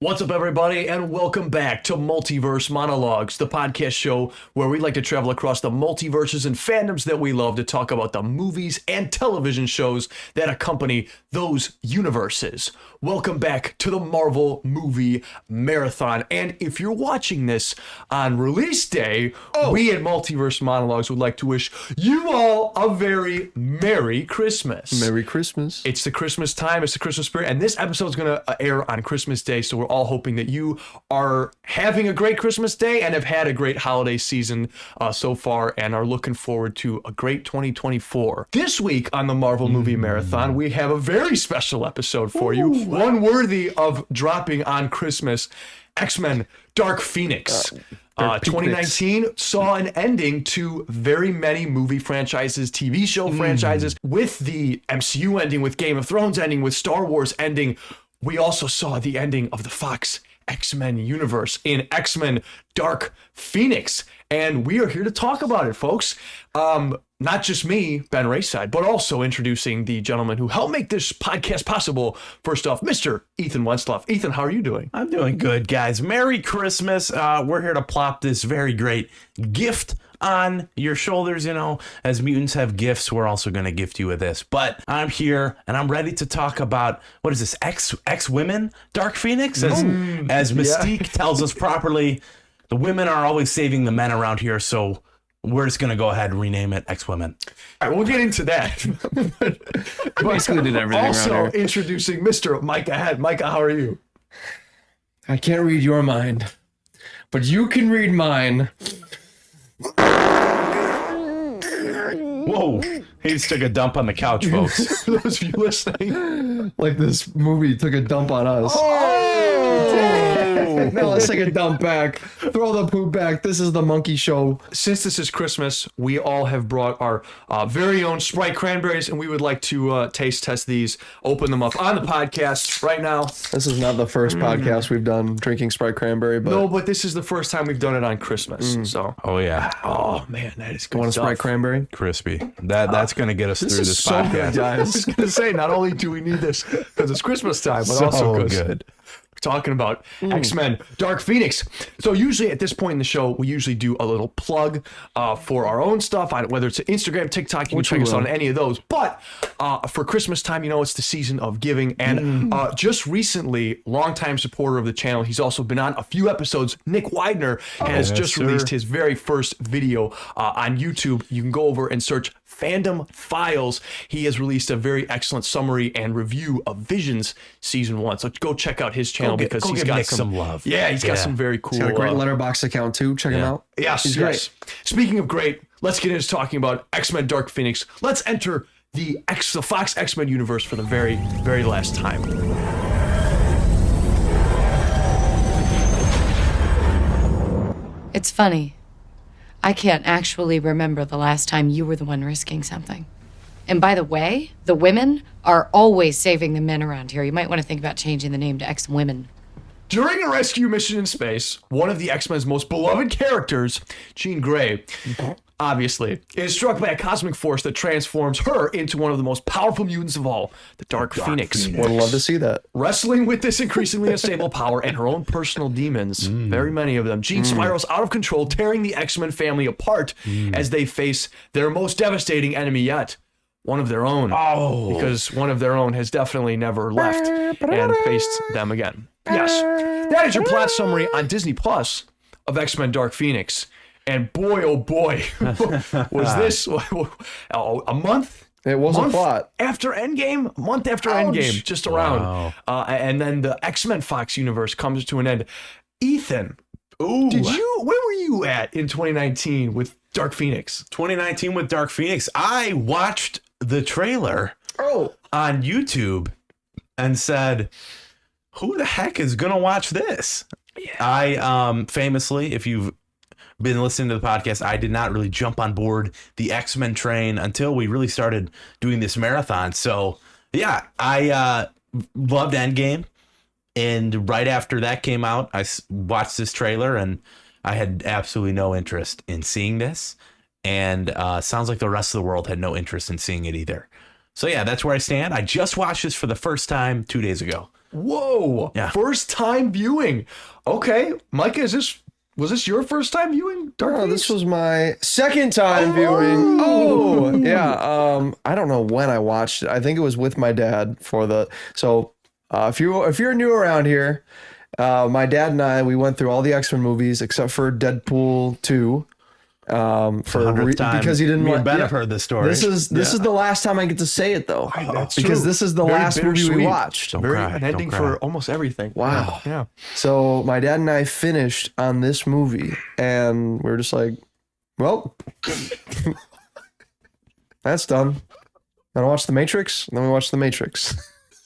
What's up, everybody, and welcome back to Multiverse Monologues, the podcast show where we like to travel across the multiverses and fandoms that we love to talk about the movies and television shows that accompany those universes. Welcome back to the Marvel Movie Marathon, and if you're watching this on release day, we at Multiverse Monologues would like to wish you all a very Merry Christmas. Merry Christmas. It's the Christmas time, it's the Christmas spirit, and this episode is going to air on Christmas Day, so we're all hoping that you are having a great Christmas day and have had a great holiday season so far and are looking forward to a great 2024. This week on the Marvel Movie Marathon, we have a very special episode for you, one worthy of dropping on Christmas. X-Men Dark Phoenix. 2019 saw an ending to very many movie franchises, TV show franchises, with the MCU ending, with Game of Thrones ending, with Star Wars ending. We also saw the ending of the Fox X-Men universe in X-Men Dark Phoenix. And we are here to talk about it, folks. Not just me, Ben Rayside, but also introducing the gentleman who helped make this podcast possible. First off, Mr. Ethan Wensloff. Ethan, how are you doing? I'm doing good, guys. Merry Christmas. We're here to plop this very great gift on your shoulders. You know, as mutants have gifts, we're also going to gift you with this. But I'm here and I'm ready to talk about, what is this, X-Women Dark Phoenix? As Mystique tells us properly, the women are always saving the men around here, so we're just going to go ahead and rename it X-Women. All right, we'll get into that. Basically did everything also around here. introducing Mr. Micah Head. Micah, how are you? I can't read your mind, but you can read mine. Whoa. He just took a dump on the couch, folks. For those of you listening. Like this movie took a dump on us. Now let's take a dump back. Throw the poop back. This is the monkey show. Since this is Christmas, we all have brought our very own Sprite cranberries, and we would like to taste test these, open them up on the podcast right now. This is not the first podcast we've done drinking Sprite cranberry, but No, but this is the first time we've done it on Christmas. So, Oh, yeah. oh man, that is good want a stuff. Sprite cranberry? Crispy. That's going to get us through this so good, podcast. I was guys. going to say, not only do we need this because it's Christmas time, but So also 'cause good. we're talking about X-Men Dark Phoenix. So usually at this point in the show, we usually do a little plug for our own stuff, whether it's Instagram, TikTok, you can check us out on any of those. But for Christmas time, you know, it's the season of giving. And just recently, longtime supporter of the channel, he's also been on a few episodes, Nick Widener, has yes, just sir. released his very first video on YouTube. You can go over and search Fandom Files. He has released a very excellent summary and review of Visions Season 1. So go check out his channel because he's give got Nick some love. Yeah, he's got Yeah. some very cool. He's got a great letterbox account too. Check him out. Yes, He's yes. Speaking of great, let's get into talking about X-Men Dark Phoenix. Let's enter the Fox X-Men universe for the very, very last time. It's funny. I can't actually remember the last time you were the one risking something. And by the way, the women are always saving the men around here. You might want to think about changing the name to X-Women. During a rescue mission in space, one of the X-Men's most beloved characters, Jean Grey, obviously, is struck by a cosmic force that transforms her into one of the most powerful mutants of all, the Dark Phoenix. Would love to see that. Wrestling with this increasingly unstable power and her own personal demons, very many of them, Jean spirals out of control, tearing the X-Men family apart as they face their most devastating enemy yet, one of their own. Oh. Because one of their own has definitely never left and faced them again. Yes, that is your plot summary on Disney Plus of X-Men Dark Phoenix. And boy, oh boy, was this a month? It was a plot. After Endgame, a month after Ouch. Endgame, just around. And then the X-Men Fox universe comes to an end. Ethan, where were you at in 2019 with Dark Phoenix? 2019 with Dark Phoenix. I watched the trailer on YouTube and said, who the heck is going to watch this? Yeah. I famously, if you've been listening to the podcast, I did not really jump on board the X-Men train until we really started doing this marathon. So yeah, I loved Endgame. And right after that came out, I watched this trailer and I had absolutely no interest in seeing this. And sounds like the rest of the world had no interest in seeing it either. So yeah, that's where I stand. I just watched this for the first time 2 days ago. Whoa. Yeah. First time viewing. Okay. Micah, was this your first time viewing Dark Phoenix? This was my second time viewing. Oh, yeah. I don't know when I watched it. I think it was with my dad for the. So, if you're new around here, my dad and I, we went through all the X-Men movies except for Deadpool 2. Because he didn't Me want. and Ben Yeah. have heard this story. This is the last time I get to say it though, That's because true. this is the Very last movie we bittersweet. watched. Don't Very cry, an ending don't cry. for almost everything. Wow. Yeah. So my dad and I finished on this movie, and we were just like, "Well, that's done. Gotta watch The Matrix." And then we watched The Matrix,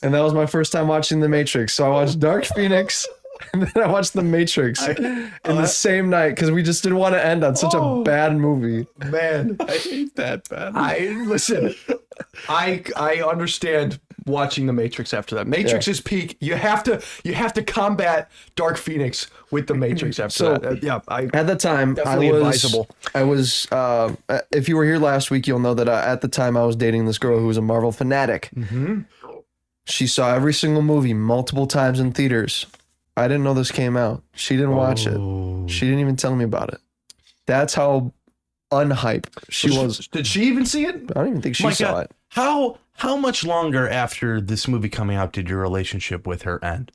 and that was my first time watching The Matrix. So I watched Dark Phoenix. And then I watched The Matrix in the same night because we just didn't want to end on such a bad movie. Man, I hate that, Ben. I understand watching The Matrix after that. Matrix is peak. You have to combat Dark Phoenix with The Matrix after So, that. Yeah, At the time, Definitely advisable. I was. If you were here last week, you'll know that at the time I was dating this girl who was a Marvel fanatic. Mm-hmm. She saw every single movie multiple times in theaters. I didn't know this came out. She didn't watch it. She didn't even tell me about it. That's how unhype she was. Did she even see it? I don't even think she Micah, saw it. How much longer after this movie coming out did your relationship with her end?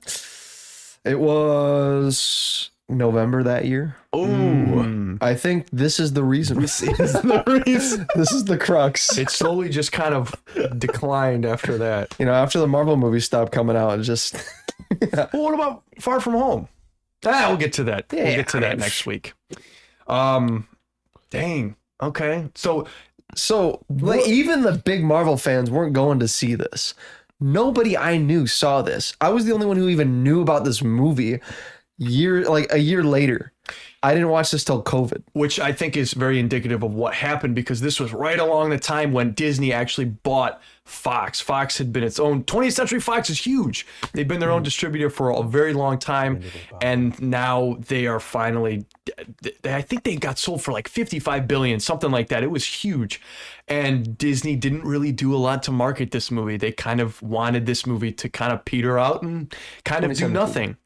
It was November that year. Oh, I think this is the reason. this is the reason. This is the crux. It slowly just kind of declined after that. You know, after the Marvel movies stopped coming out, it just. Well, what about Far From Home? We'll get to that. We'll Yeah, get to I that mean, next week. Dang. Okay. So like, even the big Marvel fans weren't going to see this. Nobody I knew saw this. I was the only one who even knew about this movie a year later. I didn't watch this till COVID. which I think is very indicative of what happened, because this was right along the time when Disney actually bought Fox. Fox had been its own. 20th Century Fox is huge. They've been their own distributor for a very long time, and now they are finally. I think they got sold for like 55 billion, something like that. It was huge, and Disney didn't really do a lot to market this movie. They kind of wanted this movie to kind of peter out and kind of do nothing.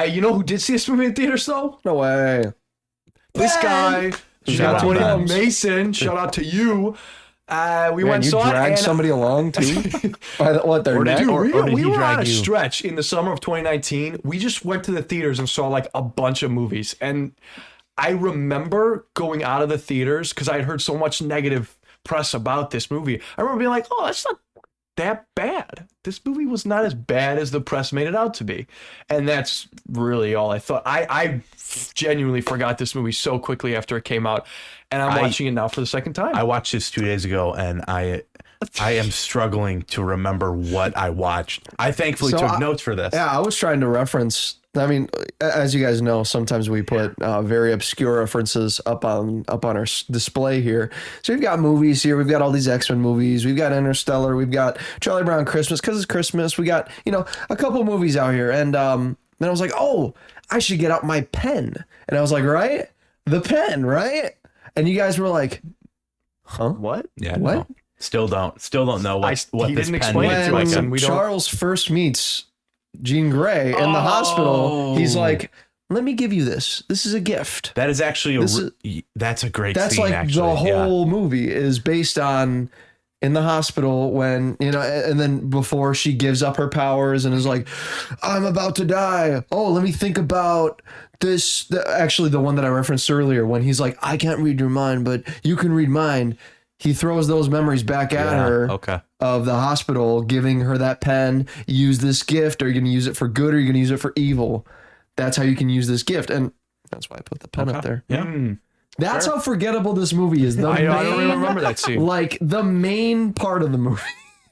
You know who did see this movie in theaters though? No way. This guy, Shout out, Ben. Mason. Shout out to you. We went and You saw it. dragged And somebody along too? By their neck? or did we he were drag on a you? stretch in the summer of 2019. We just went to the theaters and saw like a bunch of movies. And I remember going out of the theaters because I had heard so much negative press about this movie. I remember being like, oh, that's not that bad. This movie was not as bad as the press made it out to be. And that's really all I thought. I genuinely forgot this movie so quickly after it came out. And I'm watching it now for the second time. I watched this 2 days ago, and I am struggling to remember what I watched. I thankfully took notes for this. Yeah, I was trying to reference. I mean, as you guys know, sometimes we put very obscure references up on our display here. So we've got movies here. We've got all these X-Men movies. We've got Interstellar. We've got Charlie Brown Christmas because it's Christmas. We got, a couple movies out here. And then I was like, oh, I should get out my pen. And I was like, right? The pen, right? And you guys were like, huh? what? Yeah, What? no. Still don't know what he this didn't pen explain it means. to us, When and we don't- Charles first meets Jean Grey in the hospital, he's like, let me give you this. This is a gift. That is actually that's a great That's scene, like actually. the whole movie is based on in the hospital when, and then before she gives up her powers and is like, I'm about to die. Oh, let me think about this. Actually, the one that I referenced earlier when he's like, I can't read your mind, but you can read mine. He throws those memories back at her of the hospital, giving her that pen. Use this gift. Are you going to use it for good or are you going to use it for evil? That's how you can use this gift. And that's why I put the pen up there. Yeah. That's how forgettable this movie is. I don't even remember that scene. Like the main part of the movie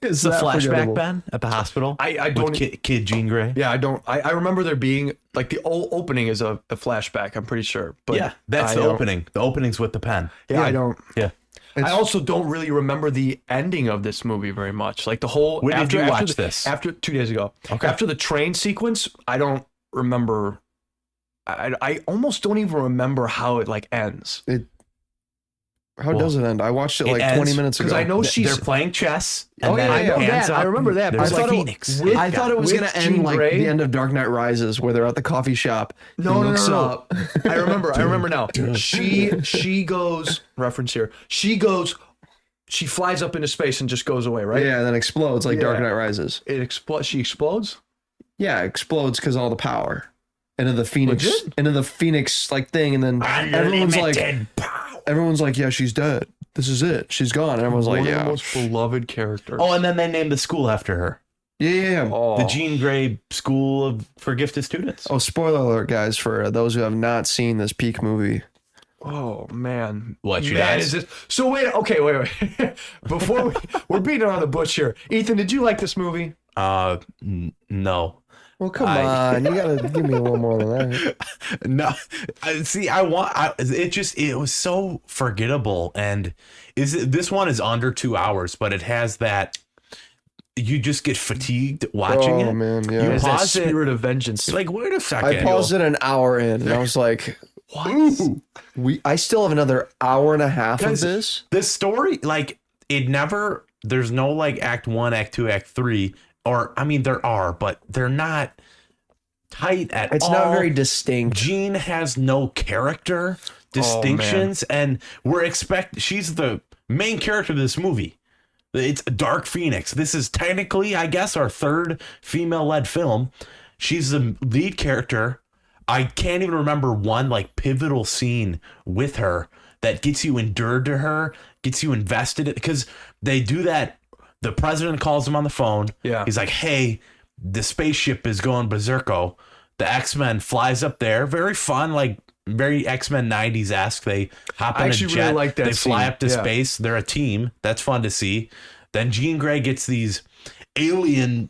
is The that flashback, forgettable. Ben, at the hospital. I don't. With kid Jean Grey. Yeah, I don't. I remember there being like the opening is a flashback. I'm pretty sure. But Yeah, that's the opening. The opening's with the pen. Yeah, I don't. Yeah. I also don't really remember the ending of this movie very much. Like the whole. When did you watch the- this? After 2 days ago. Okay. After the train sequence, I don't remember. I almost don't even remember how it like ends. How does it end? I watched it like ends 20 minutes ago. because I know They're playing chess. And Oh, yeah, then yeah, it yeah. ends I up- remember that, but There's I like thought it- Phoenix. I thought it was with going to end Jean like Grey? the end of Dark Knight Rises, where they're at the coffee shop. No, He looks no. up. I remember now. She goes, reference here. She flies up into space and just goes away, right? Yeah, and then explodes like Dark Yeah. Knight Rises. It explodes. She explodes. Yeah, explodes because all the power into the Phoenix, Legit? into the Phoenix like thing, and then everyone's like, yeah, she's dead. This is it. She's gone. And everyone's like, One of yeah, the most beloved characters. Oh, and then they named the school after her. yeah. Oh. The Jean Grey School for Gifted Students. Oh, spoiler alert, guys, for those who have not seen this peak movie. Oh man. What, you man, guys? is this so wait, wait. Before we're beating around the bush here. Ethan, did you like this movie? No. Well, come on, you gotta give me a little more than that. No, see, it was so forgettable, and this one is under 2 hours, but it has that you just get fatigued watching it. Oh man, You yeah. There's that pause it. spirit of vengeance. It's like, wait a second. I paused it an hour in, and I was like, What? I still have another hour and a half of Guys, this. This story, like, there's no like act 1, act 2, act 3, or I mean there are, but they're not tight at all. It's not very distinct. Jean has no character distinctions, and she's the main character of this movie. It's Dark Phoenix. This is technically, I guess, our third female-led film. She's the lead character. I can't even remember one like pivotal scene with her that gets you endured to her, gets you invested in, because they do that. The president calls him on the phone. Yeah. He's like, hey, the spaceship is going berserko. The X-Men flies up there. Very fun, like very X-Men 90s-esque. They hop I in a actually jet. really like that They fly scene. up to Yeah. space. They're a team. That's fun to see. Then Jean Grey gets these the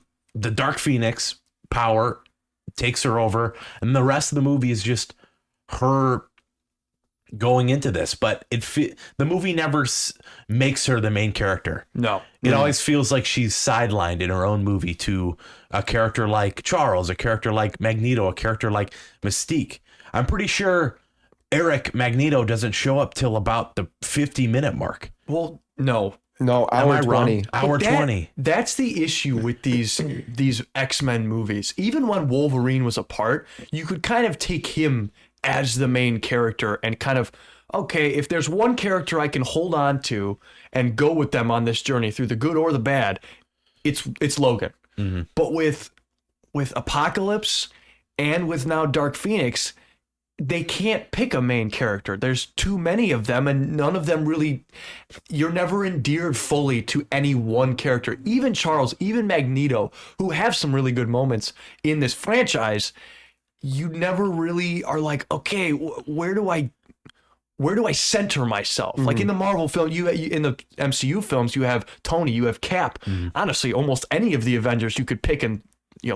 Dark Phoenix power, takes her over, and the rest of the movie is just her going into this. But the movie never makes her the main character. No. It always feels like she's sidelined in her own movie to a character like Charles, a character like Magneto, a character like Mystique. I'm pretty sure Eric Magneto doesn't show up till about the 50-minute mark. Well, no. No, Am I hour wrong? 20. Hour That- 20. That's the issue with these X-Men movies. Even when Wolverine was apart, you could kind of take him as the main character and kind of, okay, if there's one character I can hold on to and go with them on this journey through the good or the bad, it's Logan. Mm-hmm. But with Apocalypse and with now Dark Phoenix, they can't pick a main character. There's too many of them, and none of them really, you're never endeared fully to any one character. Even Charles, even Magneto, who have some really good moments in this franchise, you never really are like, okay, where do I center myself? Like in the Marvel film, in the MCU films, you have Tony, you have Cap. Honestly, almost any of the Avengers you could pick and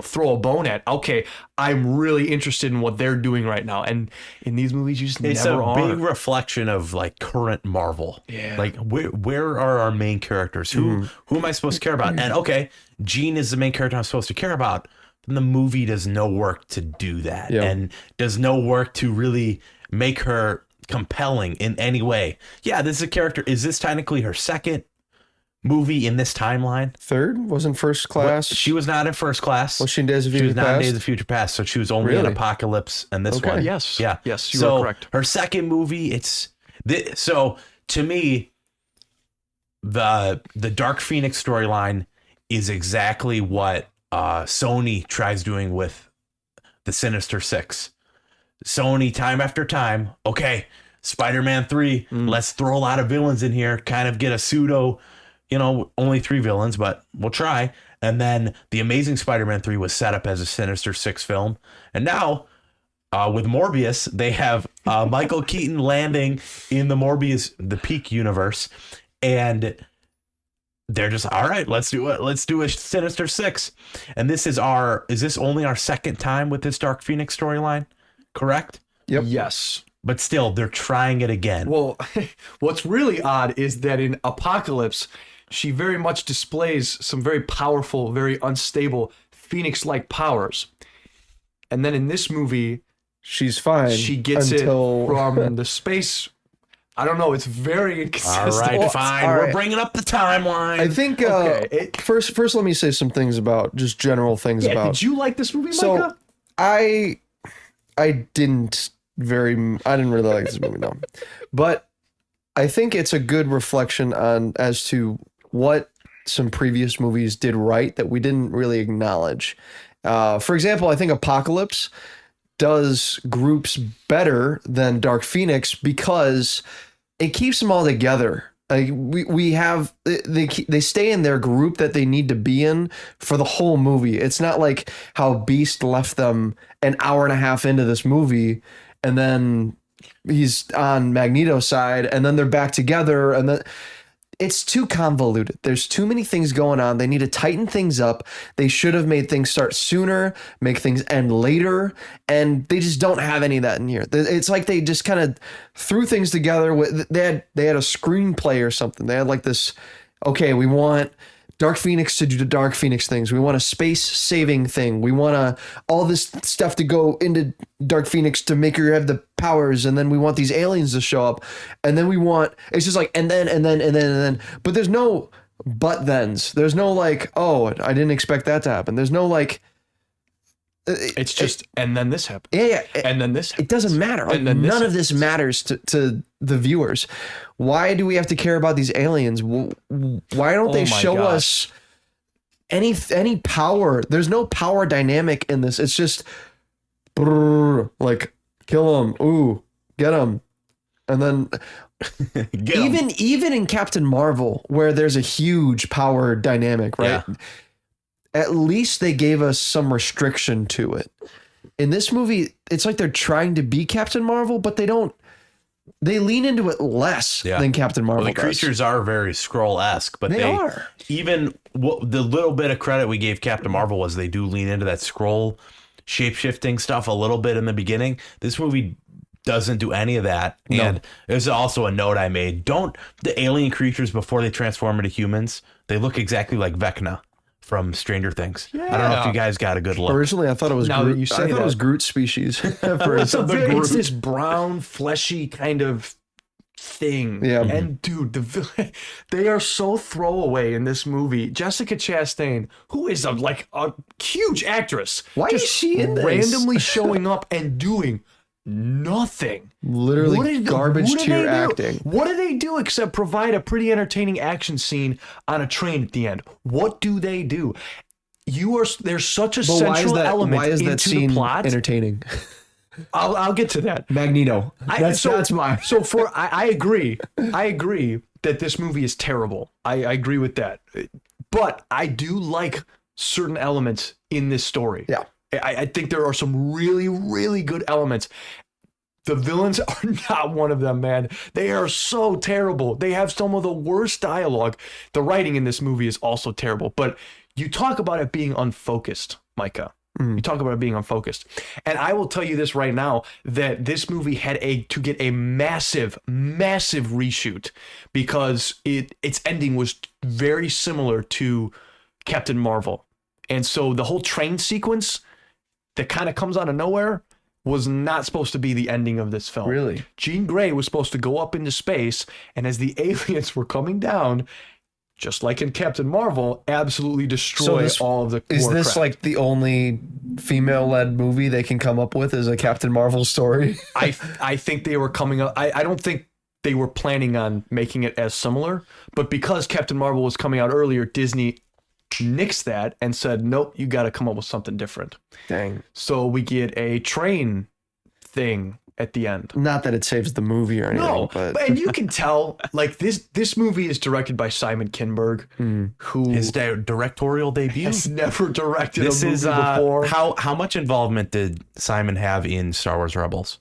throw a bone at. Okay, I'm really interested in what they're doing right now. And in these movies, you just It's never a are. big reflection of like current Marvel. Yeah. Like where are our main characters? Who am I supposed to care about? And okay, Jean is the main character I'm supposed to care about. Then the movie does no work to do that, Yeah. and does no work to really make her compelling in any way. Yeah, this is a character. Is this technically her second movie in this timeline? Third? Wasn't First Class? She was not in First Class. Was she in Days of She Future was not in Past? Days of Future Past, so she was only in Really? Apocalypse and this Okay. one. Yes. Yeah. Yes, you so are correct. Her second movie, so to me, the Dark Phoenix storyline is exactly what Sony tries doing with the Sinister Six. Sony, time after time, okay, Spider-Man 3, let's throw a lot of villains in here, kind of get a pseudo, only 3 villains, but we'll try. And then The Amazing Spider-Man 3 was set up as a Sinister Six film. And now, with Morbius, they have Michael Keaton landing in the Peak universe. And they're just, all right, let's do it. Let's do a Sinister Six. And is this only our second time with this Dark Phoenix storyline? Correct? Yep. Yes. But still, they're trying it again. Well, what's really odd is that in Apocalypse, she very much displays some very powerful, very unstable Phoenix-like powers. And then in this movie, She's fine. she gets until it from the space I don't know. It's very inconsistent. All right, fine. all We're right. bringing up the timeline. I think first let me say some things about just general things Yeah, about. did you like this movie, Micah? So I didn't really like this movie, no. But I think it's a good reflection on as to what some previous movies did right that we didn't really acknowledge. For example, I think Apocalypse does groups better than Dark Phoenix because it keeps them all together. Like we have they stay in their group that they need to be in for the whole movie. It's not like how Beast left them an hour and a half into this movie and then he's on Magneto's side and then they're back together and then it's too convoluted. There's too many things going on. They need to tighten things up. They should have made things start sooner, make things end later, and they just don't have any of that in here. It's like they just kind of threw things together. They had a screenplay or something. They had like this, okay, we want Dark Phoenix to do the Dark Phoenix things. We want a space saving thing. We want all this stuff to go into Dark Phoenix to make her have the powers. And then we want these aliens to show up. And then it's just like, and then. But there's no but thens. There's no like, oh, I didn't expect that to happen. There's no like. It's just, and then this happened. Yeah. And then this happened. It doesn't matter. Like, none of this matters to the viewers. Why do we have to care about these aliens? Why don't they show us any power? There's no power dynamic in this. It's just like kill them, ooh, get them, and then even in Captain Marvel, where there's a huge power dynamic, right? Yeah. At least they gave us some restriction to it. In this movie, it's like they're trying to be Captain Marvel, but they don't. They lean into it less than Captain Marvel the creatures are very Skrull-esque, but they are. Even the little bit of credit we gave Captain Marvel was they do lean into that Skrull shape-shifting stuff a little bit in the beginning. This movie doesn't do any of that. No. And there's also a note I made. Don't the alien creatures, before they transform into humans, they look exactly like Vecna from Stranger Things. Yeah. I don't know if you guys got a good look. Originally, I thought it was Groot. I thought it was Groot species. It's this brown, fleshy kind of thing. Yeah. And dude, they are so throwaway in this movie. Jessica Chastain, who is a huge actress. Why is she in this? Randomly showing up and doing nothing. Literally garbage tier acting. What do they do except provide a pretty entertaining action scene on a train at the end? What do they do? There's such a central element into the plot. Entertaining. I'll get to that. Magneto. That's mine. So I agree. I agree that this movie is terrible. I agree with that. But I do like certain elements in this story. Yeah. I think there are some really, really good elements. The villains are not one of them, man. They are so terrible. They have some of the worst dialogue. The writing in this movie is also terrible. But you talk about it being unfocused, Micah. You talk about it being unfocused. And I will tell you this right now, that this movie had to get a massive, massive reshoot because its ending was very similar to Captain Marvel. And so the whole train sequence that kind of comes out of nowhere was not supposed to be the ending of this film. Really? Jean Grey was supposed to go up into space, and as the aliens were coming down, just like in Captain Marvel, absolutely destroy all of the Is this craft. like the only female-led movie they can come up with as a Captain Marvel story? I think they were coming up. I don't think they were planning on making it as similar, but because Captain Marvel was coming out earlier, Disney nixed that and said, nope, you got to come up with something different. Dang. So we get a train thing at the end. Not that it saves the movie or anything. No, but and you can tell, like, this movie is directed by Simon Kinberg, who his directorial debut has never directed this a movie is before. How much involvement did Simon have in Star Wars Rebels?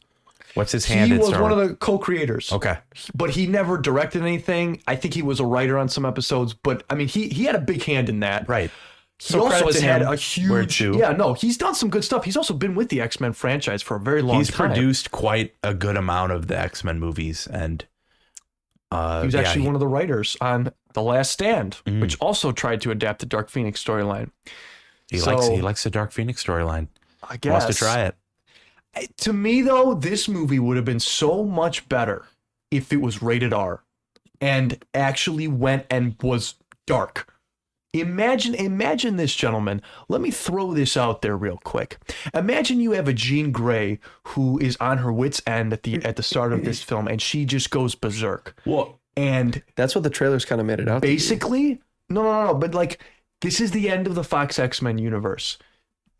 What's his hand He in was Star one Wars? of the co-creators. Okay. But he never directed anything. I think he was a writer on some episodes, but I mean, he had a big hand in that. Right. He also credit has to had him a huge, he's done some good stuff. He's also been with the X-Men franchise for a very long time. He's produced quite a good amount of the X-Men movies, and he was actually one of the writers on The Last Stand, which also tried to adapt the Dark Phoenix storyline. He likes the Dark Phoenix storyline. I Wants guess. to try it. To me, though, this movie would have been so much better if it was rated R and actually went and was dark. Imagine this, gentlemen. Let me throw this out there real quick. Imagine you have a Jean Grey who is on her wit's end at the start of this film, and she just goes berserk. Well, And That's what the trailers kind of made it out to be. basically, no, but like, this is the end of the Fox X-Men universe.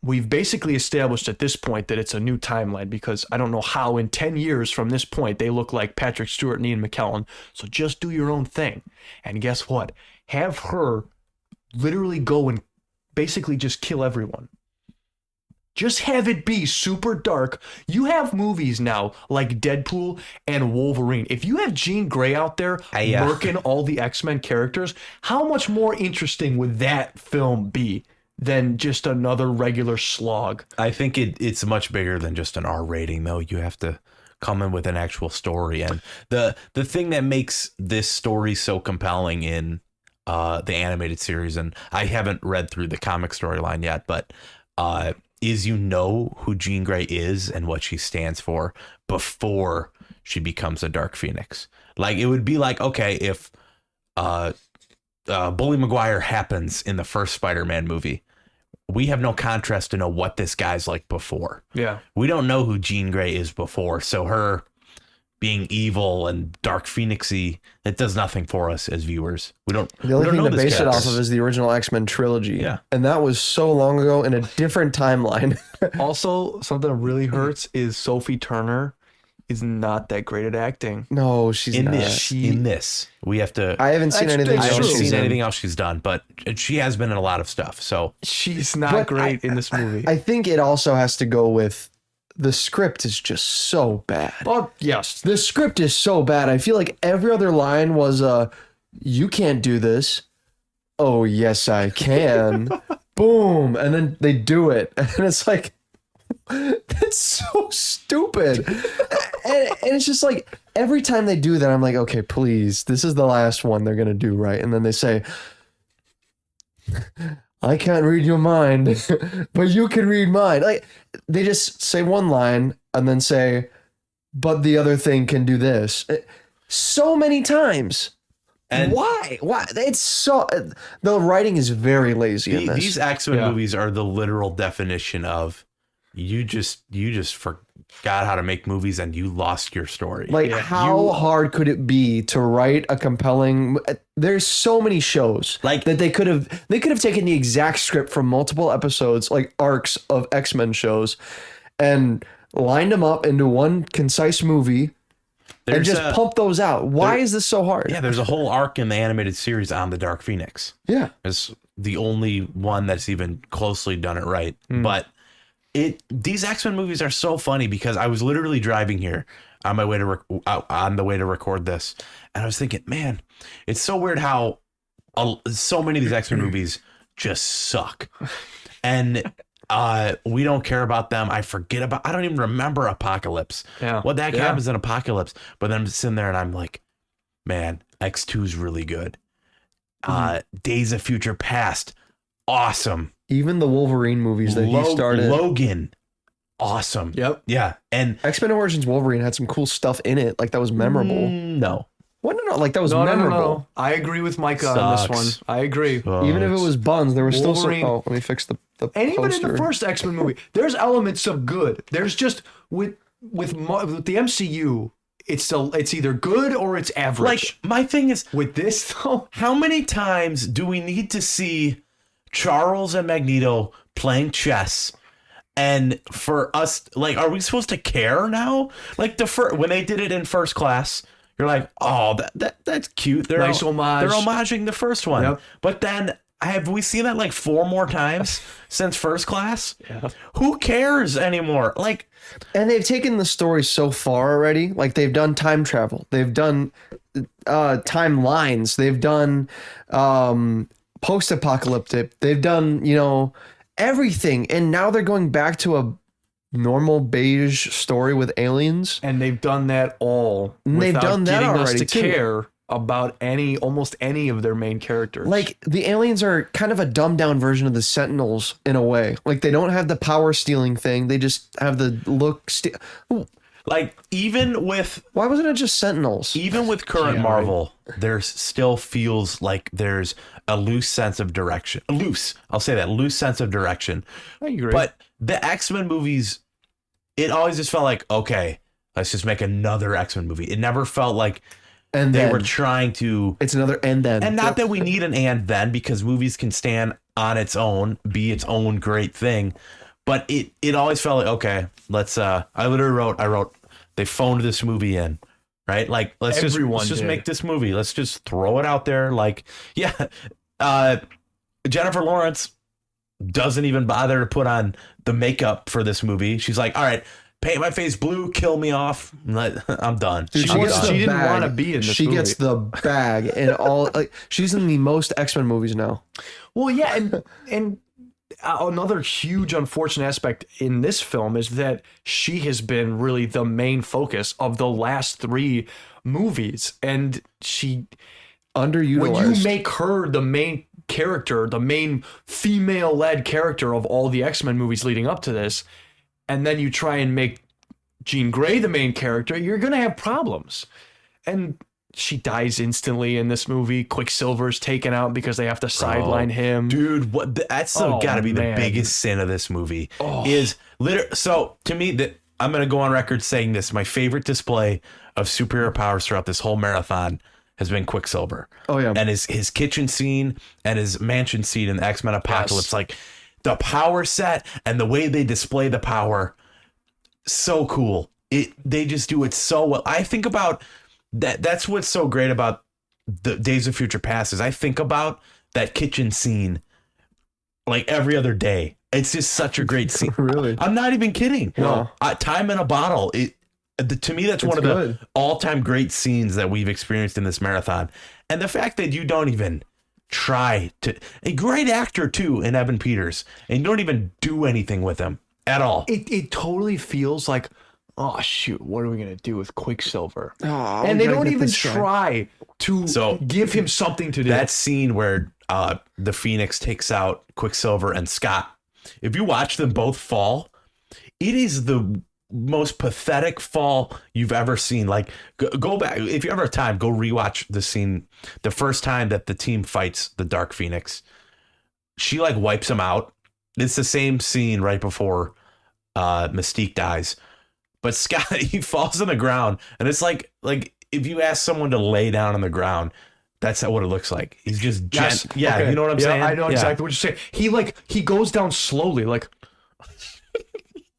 We've basically established at this point that it's a new timeline, because I don't know how in 10 years from this point they look like Patrick Stewart and Ian McKellen. So just do your own thing. And guess what? Have her literally go and basically just kill everyone. Just have it be super dark. You have movies now like Deadpool and Wolverine. If you have Jean Grey out there murking all the X-Men characters, how much more interesting would that film be than just another regular slog? I think it's much bigger than just an R rating, though. You have to come in with an actual story. And the thing that makes this story so compelling in the animated series, and I haven't read through the comic storyline yet, but is who Jean Grey is and what she stands for before she becomes a Dark Phoenix. Like, it would be like, okay, if Bully Maguire happens in the first Spider-Man movie, we have no contrast to know what this guy's like before. Yeah. We don't know who Jean Grey is before, so her being evil and Dark Phoenixy, it does nothing for us as viewers. The only thing to base it off of is the original X-Men trilogy. Yeah. And that was so long ago in a different timeline. Also, something that really hurts is Sophie Turner is not that great at acting. No, she's in not. this. We have to. I haven't seen anything I else haven't she's seen in. anything else she's done, but she has been in a lot of stuff. So She's not But great in this movie. I think it also has to go with the script is just so bad. Well, yes. The script is so bad. I feel like every other line was you can't do this. Oh, yes, I can. Boom. And then they do it. And it's like, that's so stupid. And it's just like, every time they do that, I'm like, okay, please, this is the last one they're going to do, right? And then they say, I can't read your mind, but you can read mine. Like, they just say one line and then say, but the other thing can do this. So many times. And why? It's so, the writing is very lazy in this. these X-Men movies are the literal definition of you just forgot how to make movies and you lost your story. Like, how hard could it be to write a compelling? There's so many shows Like- that they could have taken the exact script from multiple episodes, like arcs of X-Men shows, and lined them up into one concise movie and There's just pump those out. Why is this so hard? there's a whole arc in the animated series on the Dark Phoenix. Yeah. It's the only one that's even closely done it right. But these X-Men movies are so funny because I was literally driving here on my way to on the way to record this, and I was thinking, man, it's so weird how so many of these X-Men movies just suck, and we don't care about them. I don't even remember Apocalypse. Yeah. What the heck happens in Apocalypse? But then I'm sitting there and I'm like, man, X2 is really good. Days of Future Past, awesome. Even the Wolverine movies that he started. Logan, awesome. Yep. Yeah. And X-Men Origins Wolverine had some cool stuff in it. Like, that was memorable. no. What? No, like, that was No, memorable. no. I agree with Micah on this one. Sucks. I agree. Even if it was buns, there was still some. Wolverine- Oh, let me fix the And even in poster. the first X-Men movie, there's elements of good. There's just with the MCU, it's either good or it's average. like, my thing is, with this though, how many times do we need to see Charles and Magneto playing chess? And for us, like, are we supposed to care now? Like, when they did it in First Class, you're like, oh, that's cute. They're Nice homage. They're homaging the first one. Yep. But then, have we seen that like 4 more times since First Class? Yeah. Who cares anymore? Like, And they've taken the story so far already. Like, they've done time travel. They've done timelines. They've done post-apocalyptic. They've done, everything. And now they're going back to a normal beige story with aliens. and they've done that all. And they've without done that getting us already, to too. care about almost any of their main characters. Like, the aliens are kind of a dumbed down version of the Sentinels in a way. Like, they don't have the power stealing thing. They just have the look. Like even with Why wasn't it just Sentinels? even with current Yeah, Marvel, there still feels like there's a loose sense of direction. I'll say that, loose sense of direction. I agree. But the X-Men movies, it always just felt like, okay, let's just make another X-Men movie. It never felt like And they then were trying to, it's another and then. and not that we need an and then, because movies can stand on its own, be its own great thing. But it always felt like, okay, let's I literally wrote they phoned this movie in, right? Like let's just did. make this movie. Let's just throw it out there. Like, yeah, Jennifer Lawrence doesn't even bother to put on the makeup for this movie. She's like, all right, paint my face blue, kill me off. I'm done. Dude, She gets the didn't bag. wanna be in this She movie. gets the bag and all. Like she's in the most X-Men movies now. Well, yeah, and another huge unfortunate aspect in this film is that she has been really the main focus of the last 3 movies, and she Underutilized. when you make her the main character, the main female-led character of all the X-Men movies leading up to this, and then you try and make Jean Grey the main character, you're gonna have problems. And she dies instantly in this movie. Quicksilver's taken out because they have to sideline him. Dude, what that's got to be man. the biggest sin of this movie is so to me that I'm going to go on record saying this, my favorite display of superhero powers throughout this whole marathon has been Quicksilver. Oh, yeah. And his kitchen scene and his mansion scene in the X-Men Apocalypse, Yes. like the power set and the way they display the power, so cool. They just do it so well. I think about that's what's so great about the Days of Future Past is I think about that kitchen scene like every other day. It's just such a great scene. Really? I'm not even kidding. No. Time in a Bottle. To me, that's one of good. the all-time great scenes that we've experienced in this marathon. And the fact that you don't even try to, a great actor too in Evan Peters, and you don't even do anything with him at all. It totally feels like, oh shoot, what are we gonna do with Quicksilver? Oh, And we they gotta don't get even this guy. try to So, give him something to do. That scene where the Phoenix takes out Quicksilver and Scott, if you watch them both fall, it is the most pathetic fall you've ever seen. Like, go back, if you ever have time, go rewatch the scene. The first time that the team fights the Dark Phoenix, she like wipes him out. It's the same scene right before Mystique dies, but Scott, he falls on the ground, and it's like if you ask someone to lay down on the ground, that's what it looks like. He's just Yes. yeah, Okay. you know what I'm Yeah, saying? I know Yeah. exactly what you're saying. He goes down slowly, like.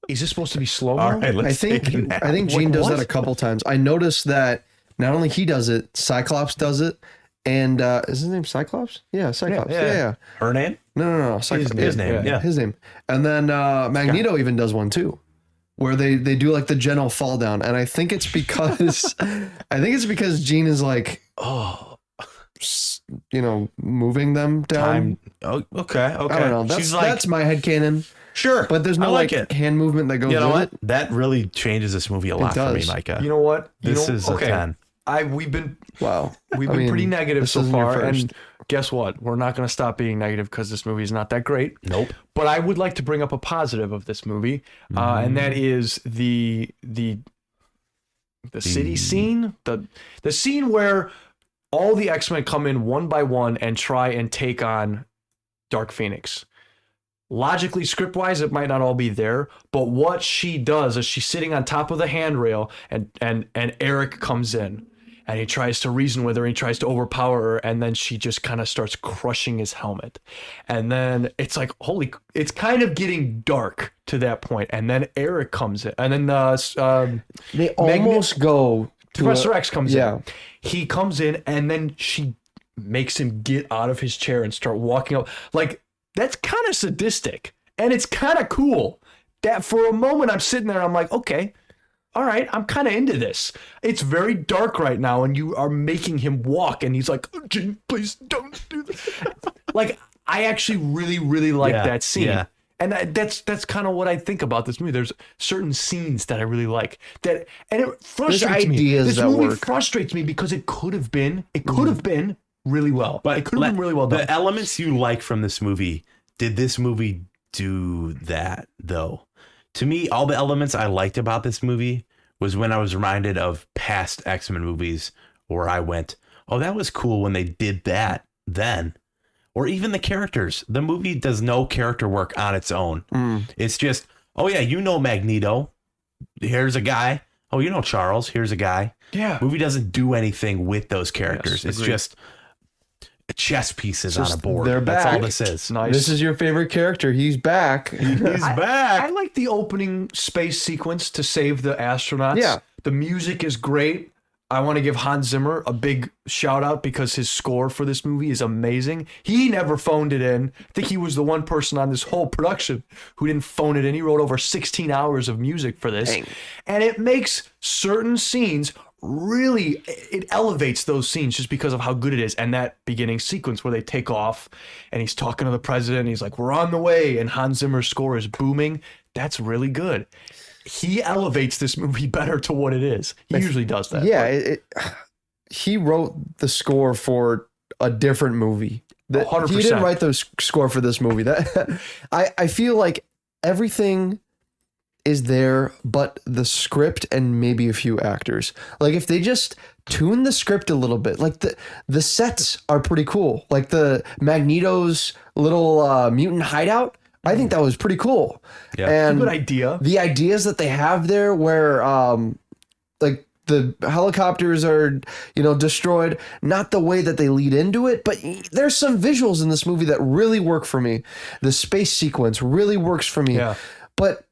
Is this supposed to be slow? All right, let's I take a nap. think Gene What does was that a it? couple times. I noticed that not only he does it, Cyclops does it, and is his name Cyclops? Yeah, Cyclops. Yeah. Her name? No. Cyclops. His name, yeah. His name. And then Magneto even does one too, where they do like the gentle fall down, and I think it's because Gene is like, moving them down. Oh, okay. I don't know. That's She's like, that's my headcanon. sure, But there's no I like it. hand movement that goes You know with what? it. That really changes this movie a lot for me, does. Micah. You know what? This is a 10. We've been Wow. We've I been mean, pretty negative this so isn't your far, first. and guess what? We're not going to stop being negative because this movie is not that great. Nope. But I would like to bring up a positive of this movie, and that is the city scene, the scene where all the X-Men come in one by one and try and take on Dark Phoenix. Logically, script-wise, it might not all be there, but what she does is she's sitting on top of the handrail, and Eric comes in, and he tries to reason with her, and he tries to overpower her, and then she just kind of starts crushing his helmet. And then it's like, it's kind of getting dark to that point, and then Eric comes in, and then They almost go to Professor X comes yeah. in. He comes in, and then she makes him get out of his chair and start walking up. Like, that's kind of sadistic, and it's kind of cool. That for a moment I'm sitting there, I'm like, okay, all right, I'm kind of into this. It's very dark right now, and you are making him walk, and he's like, oh, Gene, please don't do this. Like, I actually really, really like Yeah, that scene. yeah. And that's kind of what I think about this movie. There's certain scenes that I really like and it frustrates me. ideas This that movie work. frustrates me because it could have been really well. But it could have been really well done. The elements you like from this movie, did this movie do that though? To me, all the elements I liked about this movie was when I was reminded of past X-Men movies where I went, oh, that was cool when they did that then. Or even the characters. The movie does no character work on its own. It's just, oh yeah, you know Magneto. Here's a guy. Oh, you know Charles. Here's a guy. Yeah. Movie doesn't do anything with those characters. Yes, it's agreed. just chess pieces on a board. they're That's all back. this is. Nice. This is your favorite character. He's back. He's back. I like the opening space sequence to save the astronauts. Yeah. The music is great. I want to give Hans Zimmer a big shout out because his score for this movie is amazing. He never phoned it in. I think he was the one person on this whole production who didn't phone it in. He wrote over 16 hours of music for this. Dang. And it makes certain scenes really, it elevates those scenes just because of how good it is. And that beginning sequence where they take off and he's talking to the president and he's like, we're on the way. And Hans Zimmer's score is booming. That's really good. He elevates this movie better to what it is. He usually does that. Yeah, he wrote the score for a different movie. 100%. He didn't write the score for this movie. That I feel like everything is there, but the script and maybe a few actors. Like if they just tune the script a little bit, like the sets are pretty cool. Like the Magneto's little mutant hideout. I think that was pretty cool. Yeah. And Good idea. the ideas that they have there where like the helicopters are, destroyed, not the way that they lead into it, but there's some visuals in this movie that really work for me. The space sequence really works for me. Yeah. But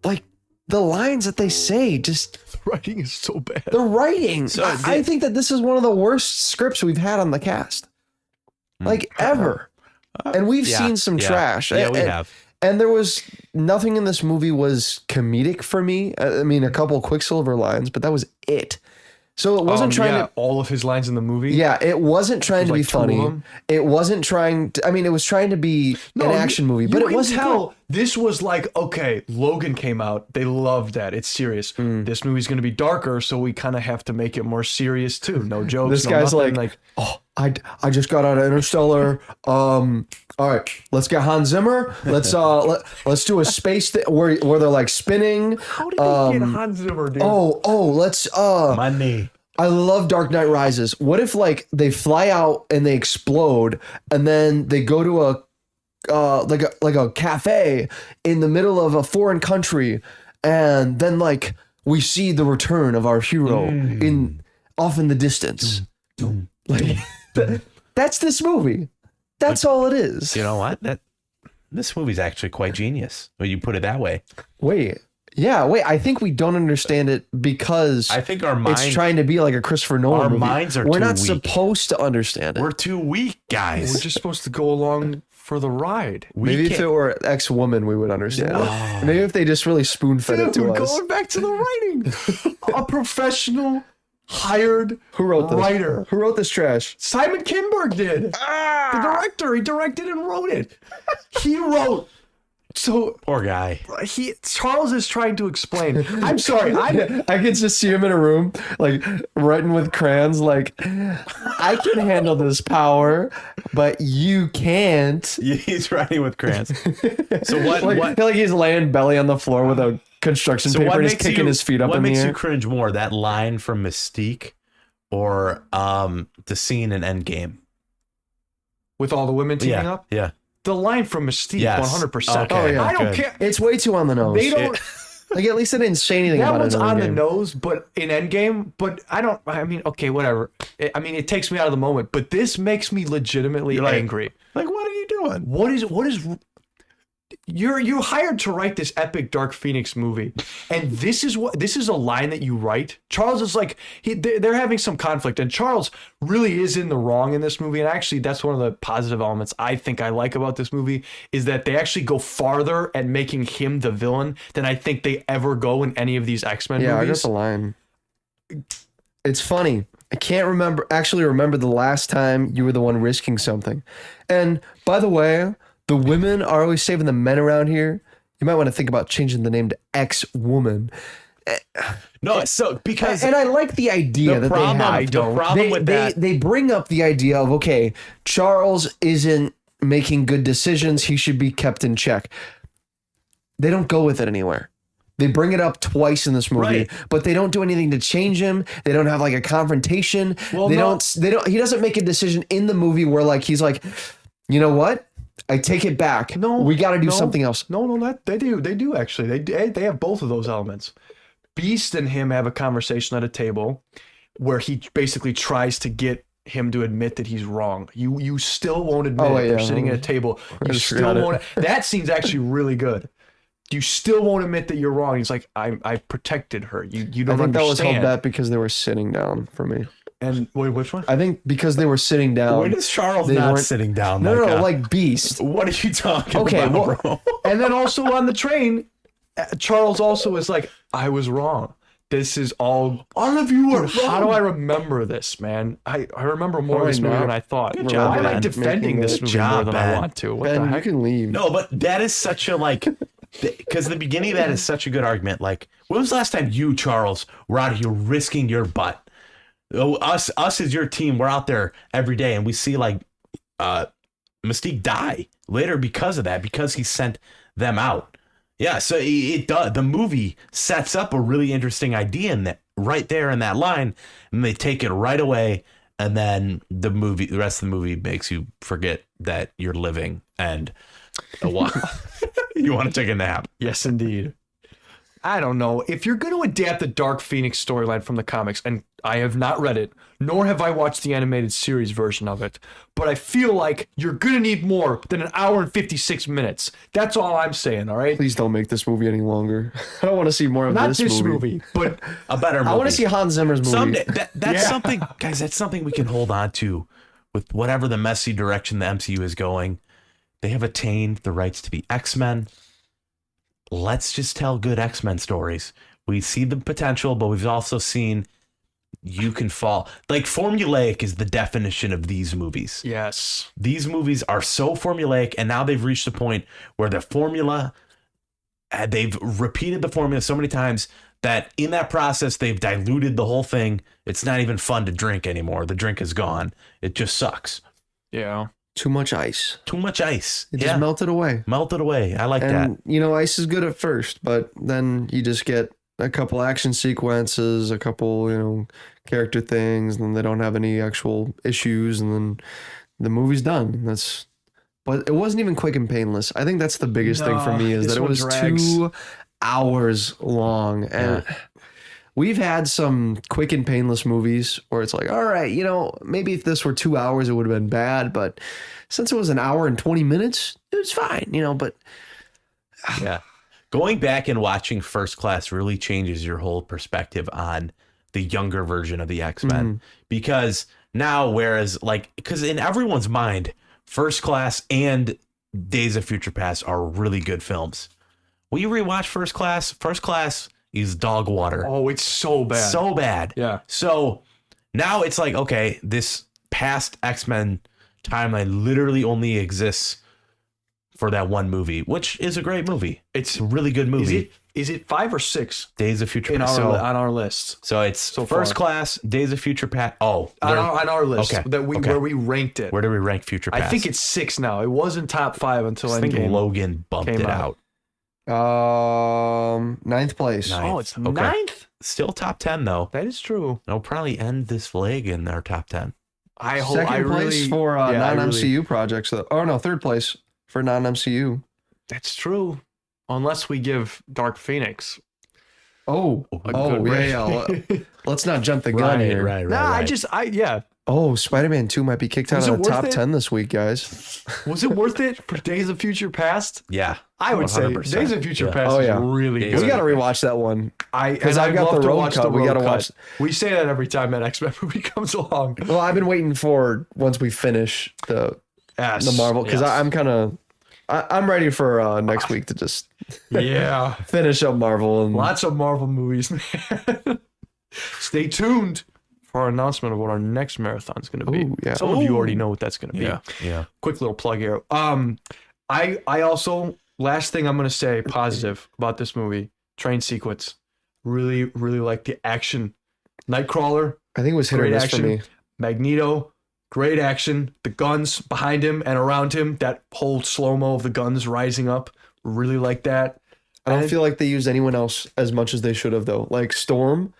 like the lines that they say, just The writing is so bad. the writing. So I think that this is one of the worst scripts we've had on the cast. Like ever. And we've seen some trash. Yeah, we And- have. And there was nothing in this movie was comedic for me. I mean, a couple Quicksilver lines, but that was it. So it wasn't trying to. all of his lines in the movie. Yeah, it wasn't trying to like be two of funny. them? It wasn't trying to. I mean, it was trying to be an action movie, but you it can wasn't. tell this was like, okay, Logan came out. They loved that. It's serious. Mm. This movie's going to be darker, so we kind of have to make it more serious too. No jokes. This no guy's nothing. oh, I just got out of Interstellar. All right, let's get Hans Zimmer. Let's let's do a space where they're like spinning. How did they get Hans Zimmer, dude? Let's Money. I love Dark Knight Rises. What if like they fly out and they explode and then they go to like a cafe in the middle of a foreign country and then like we see the return of our hero off in the distance. Like that's this movie. That's all it is. You know what? This movie's actually quite genius when you put it that way. Wait. I think we don't understand it because I think our minds, it's trying to be like a Christopher Nolan our movie. minds are We're too not weak. supposed to understand it. We're too weak, guys. We're just supposed to go along for the ride. Maybe if can't- it were X-Woman, we would understand it. Maybe if they just really spoon-fed it Dude, to we're us. going back to the writing. A professional hired Who wrote this? writer. Who wrote this trash? Simon Kinberg did. The director. He directed and wrote it. He wrote. So Poor guy. Charles is trying to explain. I'm sorry. I could just see him in a room, like writing with crayons, like, I can handle this power, but you can't. He's writing with crayons. So what? Like, I what? feel like he's laying belly on the floor with a construction paper and he's kicking his feet up What in the makes air. you cringe more, that line from Mystique, or the scene in Endgame? With all the women teaming up. Yeah. The line from Mystique, Yes. 100%. Okay, Oh, yeah. I don't good. care. It's way too on the nose. They don't. Like, at least I didn't say anything That about one's it. in on the game. nose, but in Endgame. But I don't. I mean, okay, whatever. It takes me out of the moment. But this makes me legitimately You're like- angry. Like, what are you doing? What is? You hired to write this epic Dark Phoenix movie, and this is a line that you write. Charles is like they're having some conflict, and Charles really is in the wrong in this movie. And actually, that's one of the positive elements I think I like about this movie is that they actually go farther at making him the villain than I think they ever go in any of these X-Men Yeah, I got movies. the line. It's funny. I can't remember the last time you were the one risking something. And by the way, the women are always saving the men around here. You might want to think about changing the name to X-Woman. No, so because And I like the idea the that problem, they have. the problem with that, They bring up the idea of, okay, Charles isn't making good decisions. He should be kept in check. They don't go with it anywhere. They bring it up twice in this movie, Right. but they don't do anything to change him. They don't have like a confrontation. Well, they no. don't. They don't. He doesn't make a decision in the movie where like he's like, you know what? I take it back. No, we got to do no, something else. No, that they do actually. They have both of those elements. Beast and him have a conversation at a table where he basically tries to get him to admit that he's wrong. You still won't admit Oh, it. They're yeah. sitting at a table. You just still forgot won't. That scene's actually really good. You still won't admit that you're wrong. He's like, I protected her. You I don't think that was held understand. back because they were sitting down for me. And wait, which one? I think because they were sitting down. When is Charles they not weren't- sitting down? No, like Beast. What are you talking Okay, about, well- bro? And then also on the train, Charles also is like, I was wrong. This is all of you are wrong. How do I remember this, man? I remember more of this movie now. than I thought. Good job, Why am I Ben. defending Making this it- movie Good more job, than I Ben. want to? What Ben, the you heck? can leave. No, but that is such a like, because the beginning of that is such a good argument. Like, when was the last time you, Charles, were out here risking your butt? Oh, us as your team, we're out there every day, and we see like Mystique die later because of that, because he sent them out. Yeah, so it does. The movie sets up a really interesting idea in that right there in that line, and they take it right away, and then the rest of the movie makes you forget that you're living and you want to take a nap. Yes, indeed. I don't know. If you're going to adapt the Dark Phoenix storyline from the comics, and I have not read it, nor have I watched the animated series version of it, but I feel like you're going to need more than an hour and 56 minutes. That's all I'm saying, all right? Please don't make this movie any longer. I don't want to see more of Not this, this movie. movie, but A better movie. I want to see Hans Zimmer's movie. Someday, that's Yeah. something, guys. That's something we can hold on to with whatever the messy direction the MCU is going. They have attained the rights to be X-Men. Let's just tell good X-Men stories. We see the potential, but we've also seen you can fall. Like, formulaic is the definition of these movies. yes. These movies are so formulaic, and now they've reached a point where the formula, they've repeated the formula so many times that in that process, they've diluted the whole thing. It's not even fun to drink anymore. The drink is gone. It just sucks. Yeah. Too much ice. Too much ice. It just melted away. Melted away. I like that. And, you know, ice is good at first, but then you just get a couple action sequences, a couple, you know, character things, and then they don't have any actual issues, and then the movie's done. But it wasn't even quick and painless. I think that's the biggest thing for No, me is this that it one was drags. 2 hours long. And we've had some quick and painless movies where it's like, all right, you know, maybe if this were 2 hours, it would have been bad. But since it was an hour and 20 minutes, it was fine, you know, but Yeah. Going back and watching First Class really changes your whole perspective on the younger version of the X-Men. Because now, whereas like, because in everyone's mind, First Class and Days of Future Past are really good films. Will you rewatch First Class? First Class is dog water. Oh, it's so bad. So bad. Yeah. So now it's like, okay, this past X-Men timeline literally only exists for that one movie, which is a great movie. It's a really good movie. Is it 5 or 6 Days of Future in Past. our So, on our list? so it's so First far. Class, Days of Future Past. Oh, On our list okay, that okay. where we ranked it. where do we rank Future Past? I think it's 6 now. It wasn't top 5 until I think Endgame. Logan bumped came it out. out. 9th place. Ninth. Oh, it's Okay. 9th? Still top 10 though. That is true. It'll probably end this leg in our top 10. I hope. Second I place really, for yeah, I non-MCU projects. Though. Oh no, 3rd place for non-MCU. That's true. Unless we give Dark Phoenix. Oh, a oh good yeah, rating. yeah. Let's not jump the gun here. right. Nah, yeah. Oh, Spider-Man 2 might be kicked out Was of it the worth top it? 10 this week, guys. Was it worth it for Days of Future Past? Yeah. I would say 100%. Days of Future Yeah. Past Oh, yeah. is really Days good. We got to rewatch that one. Because I've got the road cut. We gotta watch- We say that every time that X-Men movie comes along. Well, I've been waiting for once we finish the Yes, Marvel because yes. I'm kind of I'm ready for next week to just Yeah. finish up Marvel and Lots of Marvel movies, man. Stay tuned for our announcement of what our next marathon is going to be. Ooh, yeah. Some of you already know what that's going to be. Yeah. Quick little plug here. I also, last thing I'm going to say positive about this movie, train sequence. Really, really like the action. Nightcrawler, I think it was hit or great miss action. for me. Magneto, great action. The guns behind him and around him, that whole slow-mo of the guns rising up. Really like that. I don't feel like they used anyone else as much as they should have, though. Like Storm,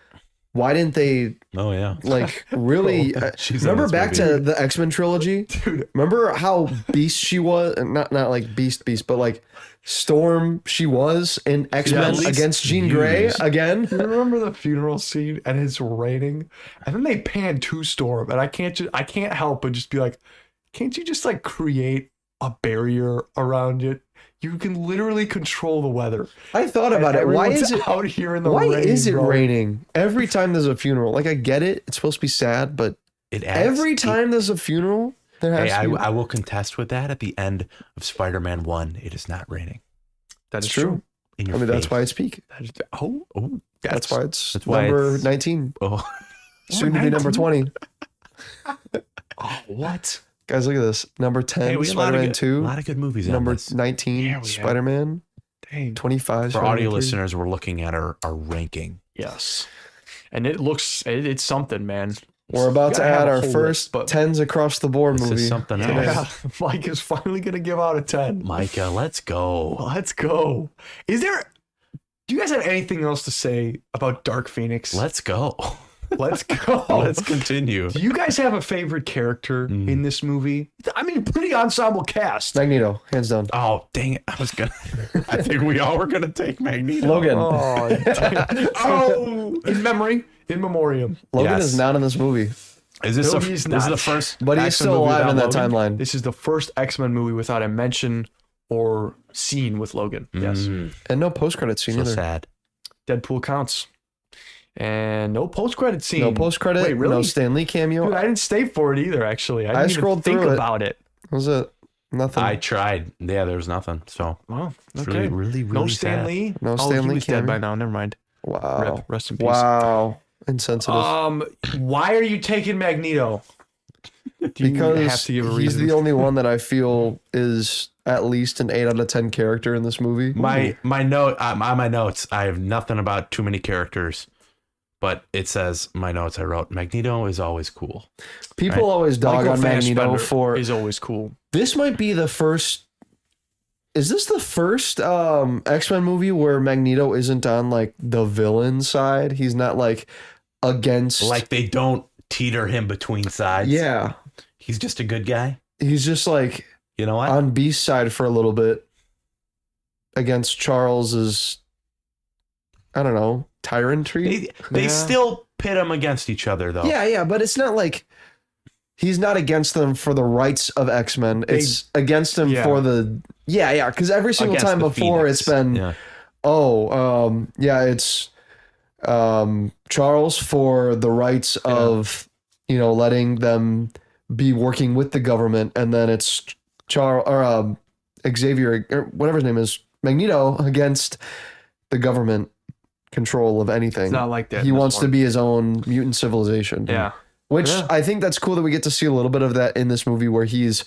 why didn't they Oh yeah. like really She's in remember this back movie. to the X-Men trilogy? Dude. Remember how beast she was? Not like beast, but like Storm she was in X-Men at least against Jean Grey use. again. You remember the funeral scene and it's raining, and then they pan to Storm, and I can't help but just be like, can't you just like create a barrier around it? You can literally control the weather. I thought about it. Why Everyone's is it out here in the Why rain? is it bro? raining every time there's a funeral? Like I get it, it's supposed to be sad, but It adds, every time there's a funeral, there has Hey, to be. I will contest with that. At the end of Spider-Man 1, it is not raining. That's It's true. In I your mean, that's face. why it's peak. Oh, That's why it's that's why number it's- 19. oh. Soon to be number 20. Oh, what? Guys, look at this. Number 10, Hey, we got a lot of Spider-Man good- 2. A lot of good movies on Number this. 19, Yeah, we have. Spider-Man. Dang. 25, For Spider-Man audio 3. listeners, we're looking at our ranking. Yes. And it's something, man. We're about to Gotta have add a our whole first list, but 10s across the board This movie. is something today. else. yeah, Mike is finally gonna give out a 10. Micah, let's go. Let's go. Do you guys have anything else to say about Dark Phoenix? Let's go. Let's go. Let's continue. Do you guys have a favorite character in this movie? I mean, pretty ensemble cast. Magneto, hands down. Oh, dang it. I think we all were going to take Magneto. Logan. Oh, dang. Oh, in memoriam. Logan yes. is not in this movie, Is this, No, this he's is not. the first? but he's X-Men still movie alive in that without Logan? timeline. This is the first X-Men movie without a mention or scene with Logan. Yes. Mm, And no post-credit scene so either. sad. Deadpool counts. And no post-credit scene. No post-credit, Wait, really? no Stan Lee cameo. Dude, I didn't stay for it either, actually. I didn't scrolled even think through it. about it. What was it? Nothing. I tried. Yeah, there was nothing. So Well, it's okay. really No Stan sad. Lee? No Oh, Stan he Lee was dead cameo. by now. Never mind. Wow. Rip. Rest in peace. Wow. Insensitive. Why are you taking Magneto? Do you because have to give a he's reason? the only one that I feel is at least an 8 out of 10 character in this movie. My note on my notes, I have nothing about too many characters, but it says my notes I wrote Magneto is always cool. People always dog Michael on Magneto Fassbender for is always cool. this might be the first. Is this the first X-Men movie where Magneto isn't on like the villain side? He's not like against Like they don't teeter him between sides. yeah. He's just a good guy. He's just like You know what? on Beast's side for a little bit against Charles's I don't know, tyrantry. They Yeah. still pit them against each other though. Yeah, but it's not like he's not against them for the rights of X-Men. It's against them Yeah. for the because every single Against time the before Phoenix. it's been Yeah. it's Charles for the rights of letting them be working with the government, and then it's Charles or Xavier or whatever his name is, Magneto against the government control of anything. It's not like that. He in this wants to one. be his own mutant civilization. Yeah. Which Yeah. I think that's cool that we get to see a little bit of that in this movie where he's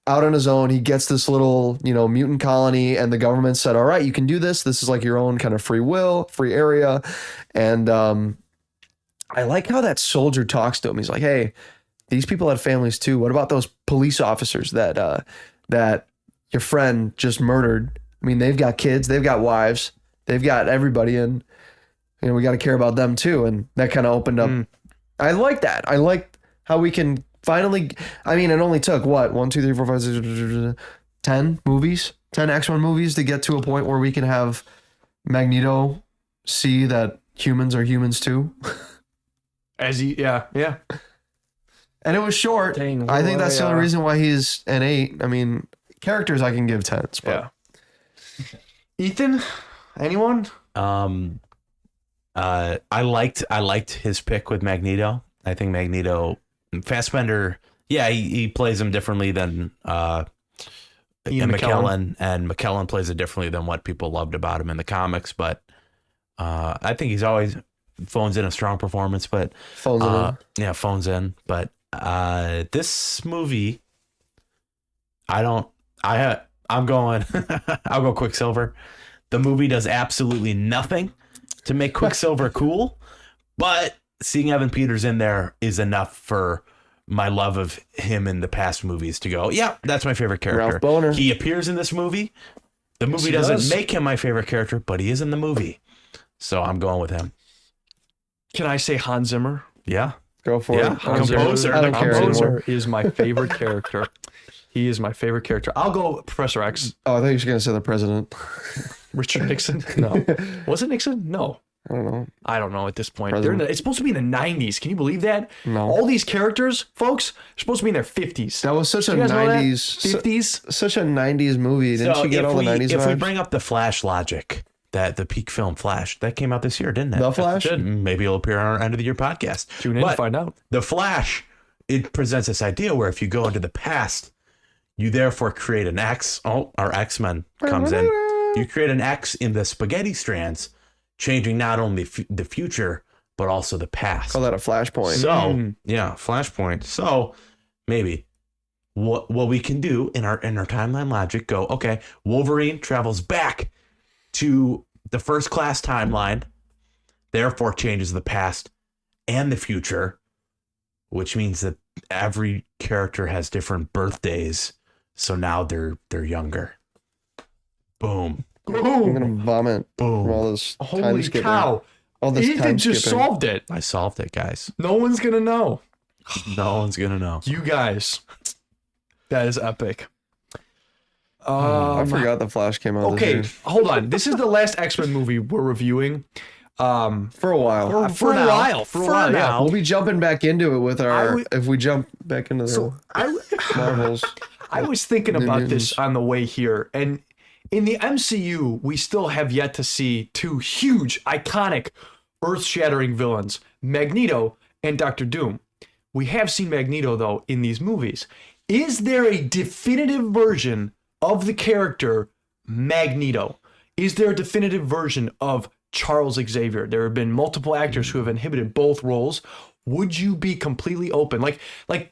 out on his own. He gets this little, mutant colony, and the government said, all right, you can do this. This is like your own kind of free will, free area. And I like how that soldier talks to him. He's like, hey, these people had families too. What about those police officers that your friend just murdered? I mean, they've got kids, they've got wives, they've got everybody in. We got to care about them too. And that kind of opened up. I like that. I like how we can finally. I mean, it only took what 1, 2, 3, 4, 5, 6, 10 movies, 10 X-Men movies to get to a point where we can have Magneto see that humans are humans too. Yeah. And it was short. Dang, I think that's the only yeah. reason why he's an 8. I mean, characters I can give 10s, but Yeah. Ethan, anyone? I liked his pick with Magneto. I think Magneto, Fassbender, he plays him differently than Ian McKellen, and McKellen plays it differently than what people loved about him in the comics. But I think he's always phones in a strong performance. But phones it in. phones in. But this movie, I'm going. I'll go Quicksilver. The movie does absolutely nothing to make Quicksilver cool, but seeing Evan Peters in there is enough for my love of him in the past movies to go, yeah, that's my favorite character. Ralph Boner. He appears in this movie, The movie he doesn't does. make him my favorite character, but he is in the movie. So I'm going with him. Can I say Hans Zimmer? Yeah. Go for Yeah, it. composer. I don't care Composer anymore. is my favorite character. He is my favorite character. I'll go Professor X. Oh, I thought you were going to say the president. Richard Nixon? No. Was it Nixon? No. I don't know. I don't know at this point. President. It's supposed to be in the 90s. Can you believe that? No. All these characters, folks, are supposed to be in their 50s. That was such a You guys know that? 90s 50s? such a 90s movie. Didn't you get all the 90s if we vibes? bring up the Flash logic, that the peak film Flash, that came out this year, didn't it? The Flash? Maybe it'll appear on our end of the year podcast. Tune in to find out. The Flash, it presents this idea where if you go into the past, you therefore create an X. Oh, our X-Men comes in. You create an X in the spaghetti strands, changing not only the future, but also the past. Call that a flashpoint. So, yeah, Flashpoint. So, maybe what we can do in our timeline logic, go, okay, Wolverine travels back to the First Class timeline, therefore changes the past and the future, which means that every character has different birthdays. So now they're younger. Boom. I'm gonna vomit Boom. from all this time Holy skipping. cow. All this Ethan time just skipping. solved it. I solved it, guys. No one's going to know. No one's gonna know. You guys. That is epic. I forgot the Flash came out. Okay, This hold on. This is the last X-Men movie we're reviewing. year. For a while. For a while. For a while, yeah. We'll be jumping back into it with our. would- If we jump back into the Marvels. I was thinking New about Mutants. this on the way here, and in the MCU, we still have yet to see two huge, iconic, earth-shattering villains, Magneto and Doctor Doom. We have seen Magneto, though, in these movies. Is there a definitive version of the character Magneto? Is there a definitive version of Charles Xavier? There have been multiple actors who have inhabited both roles. Would you be completely open? Like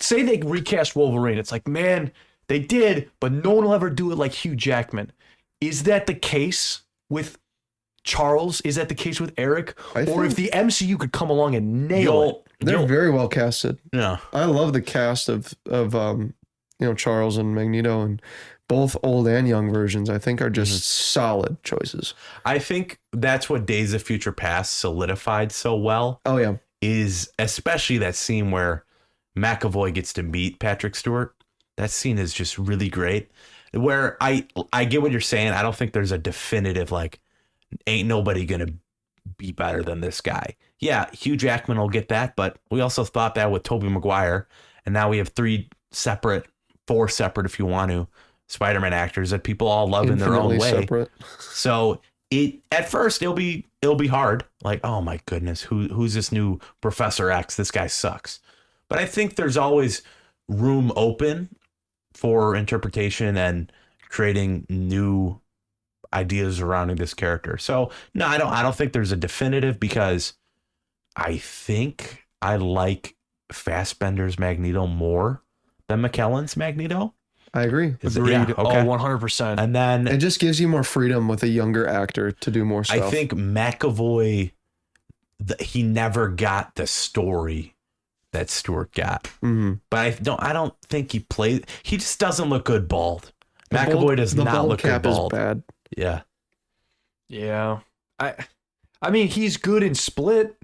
say they recast Wolverine. It's like, man, they did, but no one will ever do it like Hugh Jackman. Is that the case with Charles? Is that the case with Eric? Or if the MCU could come along and nail it? They're very well casted. Yeah. I love the cast of Charles and Magneto, and both old and young versions I think are just solid choices. I think that's what Days of Future Past solidified so well, Oh yeah. is especially that scene where McAvoy gets to meet Patrick Stewart. That scene is just really great. Where I get what you're saying. I don't think there's a definitive, like, ain't nobody gonna be better than this guy. Yeah, Hugh Jackman will get that, but we also thought that with Tobey Maguire, and now we have four separate if you want to, Spider-Man actors that people all love in their own Infinitely way. separate. So at first it'll be hard. Like, oh my goodness, who's this new Professor X? This guy sucks. But I think there's always room open for interpretation and creating new ideas surrounding this character. So no, I don't think there's a definitive, because I think I like Fassbender's Magneto more than McKellen's Magneto. I agree. Agreed. Yeah, okay. Oh, 100%. And then It just gives you more freedom with a younger actor to do more stuff. I think McAvoy, he never got the story that Stewart got. Mm-hmm. But I don't think he just doesn't look good bald. The McAvoy bald- does the not bald look good cap bald. is bad. Yeah. Yeah. I mean, he's good in Split.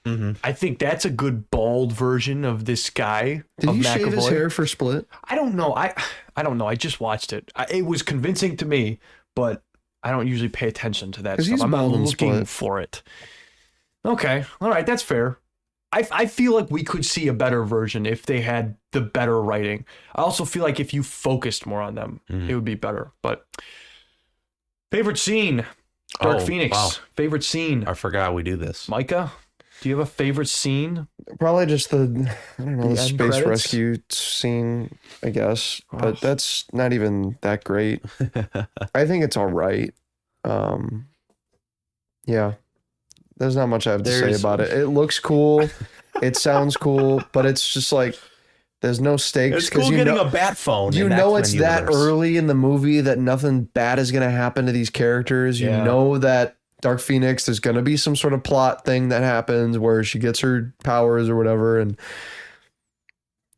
Mm-hmm. I think that's a good bald version of this guy. Did of he McAvoy. shave his hair for Split? I don't know. I don't know. I just watched it. It was convincing to me, but I don't usually pay attention to that 'Cause stuff. he's I'm not bald in looking Split. for it. Okay. All right. That's fair. I feel like we could see a better version if they had the better writing. I also feel like if you focused more on them, it would be better. But favorite scene, Dark Oh, Phoenix. wow. Favorite scene, I forgot we do this. Micah. Do you have a favorite scene? Probably just the The space end credits? rescue scene, I guess. But that's not even that great. I think it's all right. Yeah. There's not much I have to say about it. It looks cool. It sounds cool, but it's just like there's no stakes. It's cool getting a bat phone. You in know X-Men it's that universe. early in the movie that nothing bad is going to happen to these characters. You Yeah. know that Dark Phoenix, there's going to be some sort of plot thing that happens where she gets her powers or whatever. And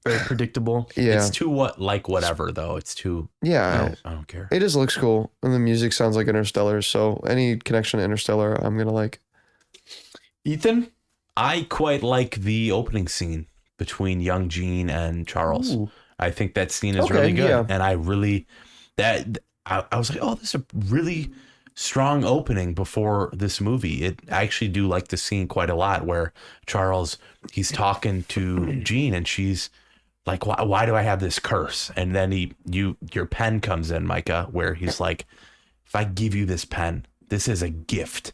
Very predictable. Yeah. It's too whatever though. It's too. Yeah. I don't care. It just looks cool. And the music sounds like Interstellar. So any connection to Interstellar, I'm going to like. Ethan? I quite like the opening scene between young Jean and Charles. Ooh. I think that scene is Okay, really good. yeah. And I was like, oh, this is a really strong opening before this movie. I actually do like the scene quite a lot where Charles, he's talking to Jean and she's like, why do I have this curse? And then your pen comes in, Micah, where he's like, if I give you this pen, this is a gift.